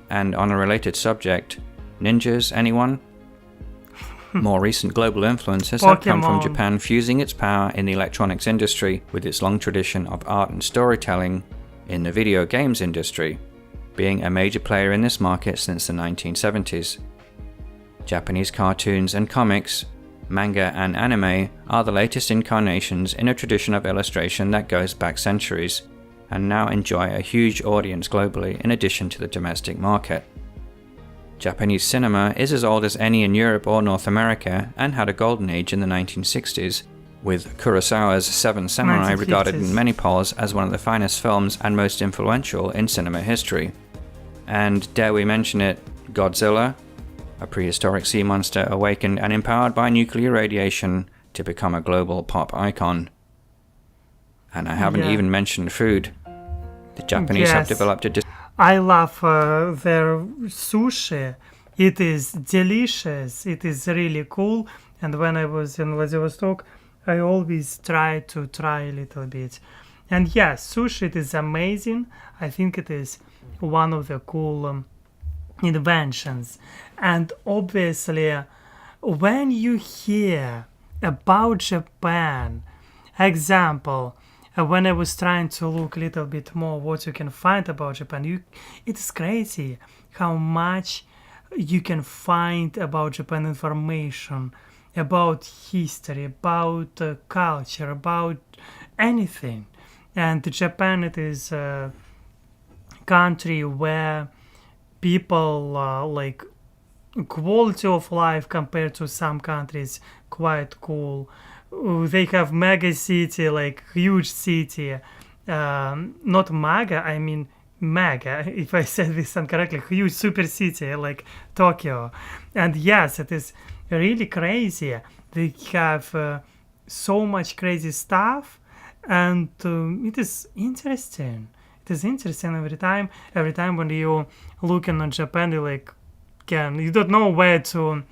And on a related subject, ninjas, anyone? More recent global influences have come from Pokemon. Japan fusing its power in the electronics industry with its long tradition of art and storytelling in the video games industry, being a major player in this market since the 1970s. Japanese cartoons and comics, manga and anime are the latest incarnations in a tradition of illustration that goes back centuries, and now enjoy a huge audience globally in addition to the domestic market. Japanese cinema is as old as any in Europe or North America and had a golden age in the 1960s, with Kurosawa's Seven Samurai 1950s. regarded in many polls as one of the finest films and most influential in cinema history. And dare we mention it, Godzilla, a prehistoric sea monster awakened and empowered by nuclear radiation to become a global pop icon. And I haven't Yeah. even mentioned food. The Japanese have Yes. developed a I love their sushi. It is delicious. It is really cool. And when I was in Vladivostok, I always try to try a little bit. And yes, sushi, it is amazing. I think it is one of the cool inventions. And obviously, when you hear about Japan, example, when I was trying to look a little bit more what you can find about Japan, it is crazy how much you can find about Japan information, about history, about culture, about anything. And Japan, it is a country where people like quality of life compared to some countries quite cool. They have mega city, like huge city, not mega, I mean mega, if I said this incorrectly, huge super city like Tokyo. And yes, it is really crazy. They have so much crazy stuff, and it is interesting. It is interesting every time. Every time when you looking on Japan, you don't know where to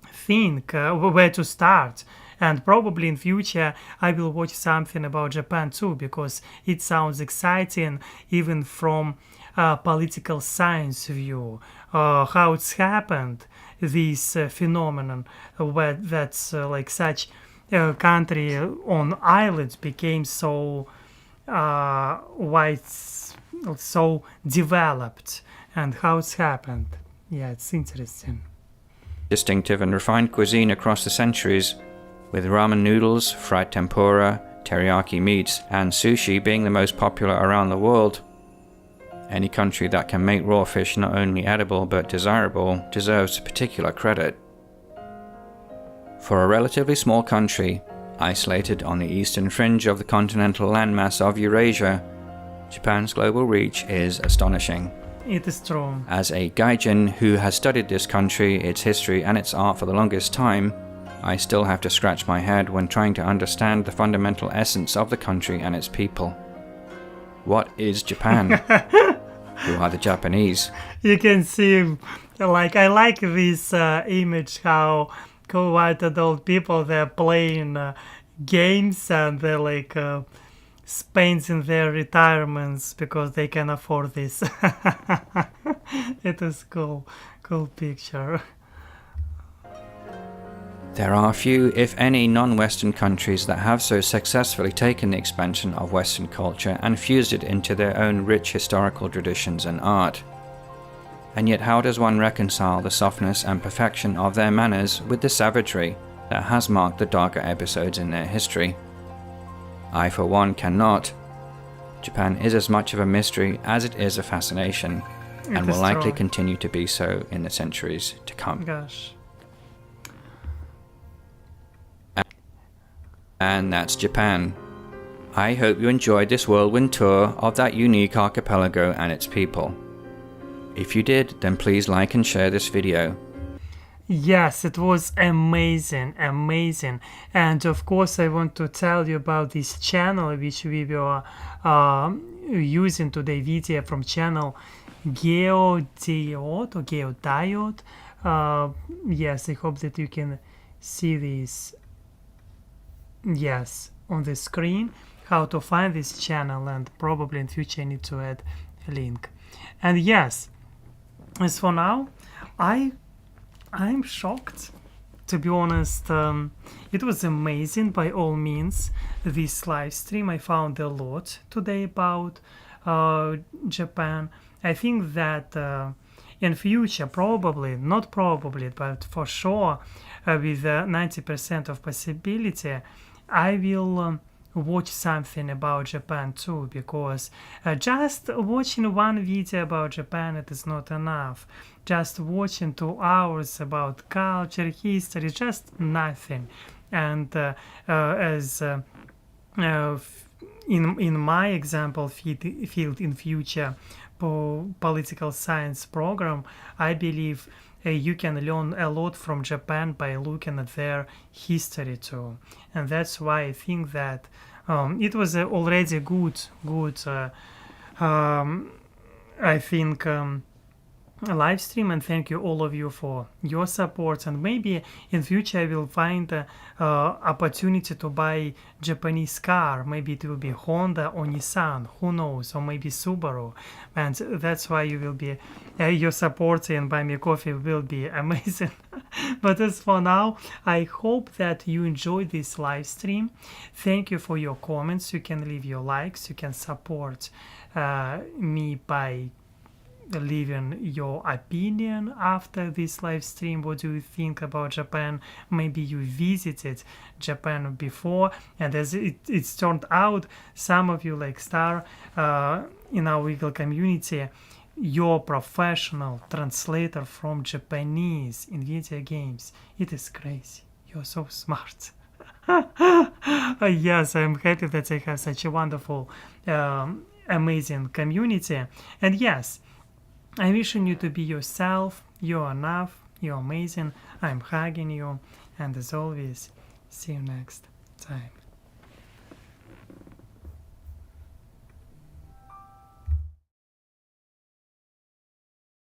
think, where to start. And probably in future I will watch something about Japan too, because it sounds exciting even from political science view, how it's happened, this phenomenon where that's like such a country on islands became so so developed, and how it's happened. Yeah, it's interesting. distinctive and refined cuisine across the centuries, with ramen noodles, fried tempura, teriyaki meats, and sushi being the most popular around the world. Any country that can make raw fish not only edible but desirable deserves particular credit. For a relatively small country, isolated on the eastern fringe of the continental landmass of Eurasia, Japan's global reach is astonishing. It is true. As a gaijin who has studied this country, its history, and its art for the longest time, I still have to scratch my head when trying to understand the fundamental essence of the country and its people. What is Japan? Who are the Japanese? You can see, like, I like this image how quite adult people, they're playing games, and they're like spending their retirements because they can afford this. It is cool picture. There are few, if any, non-Western countries that have so successfully taken the expansion of Western culture and fused it into their own rich historical traditions and art. And yet how does one reconcile the softness and perfection of their manners with the savagery that has marked the darker episodes in their history? I, for one, cannot. Japan is as much of a mystery as it is a fascination, and It will is likely true. continue to be so in the centuries to come. Gosh. And that's Japan. I hope you enjoyed this whirlwind tour of that unique archipelago and its people. If you did, then please like and share this video. Yes, it was amazing. And of course, I want to tell you about this channel which we were using today, video from channel Geodiode or Geodiode. Yes, I hope that you can see this. Yes, on the screen, how to find this channel, and probably in future I need to add a link. And yes, as for now, I'm shocked to be honest, it was amazing by all means. This live stream, I found a lot today about Japan. I think that in future, probably, not probably, but for sure, with 90% of possibility, I will watch something about Japan too, because just watching one video about Japan, it is not enough. Just watching 2 hours about culture, history, just nothing. And as in my example field in future political science program, I believe you can learn a lot from Japan by looking at their history too, and that's why I think that it was already good. I think. A live stream, and thank you all of you for your support, and maybe in future I will find opportunity to buy Japanese car. Maybe it will be Honda or Nissan, who knows, or maybe Subaru, and that's why you will be your support and buy me coffee will be amazing. But as for now, I hope that you enjoyed this live stream. Thank you for your comments. You can leave your likes, you can support me by leaving your opinion after this live stream. What do you think about Japan? Maybe you visited Japan before, and as it's turned out, some of you like Star in our legal community, you're professional translator from Japanese in video games. It is crazy. You're so smart. Yes, I'm happy that I have such a wonderful amazing community. And yes, I'm wishing you to be yourself. You're enough. You're amazing. I'm hugging you. And as always, see you next time.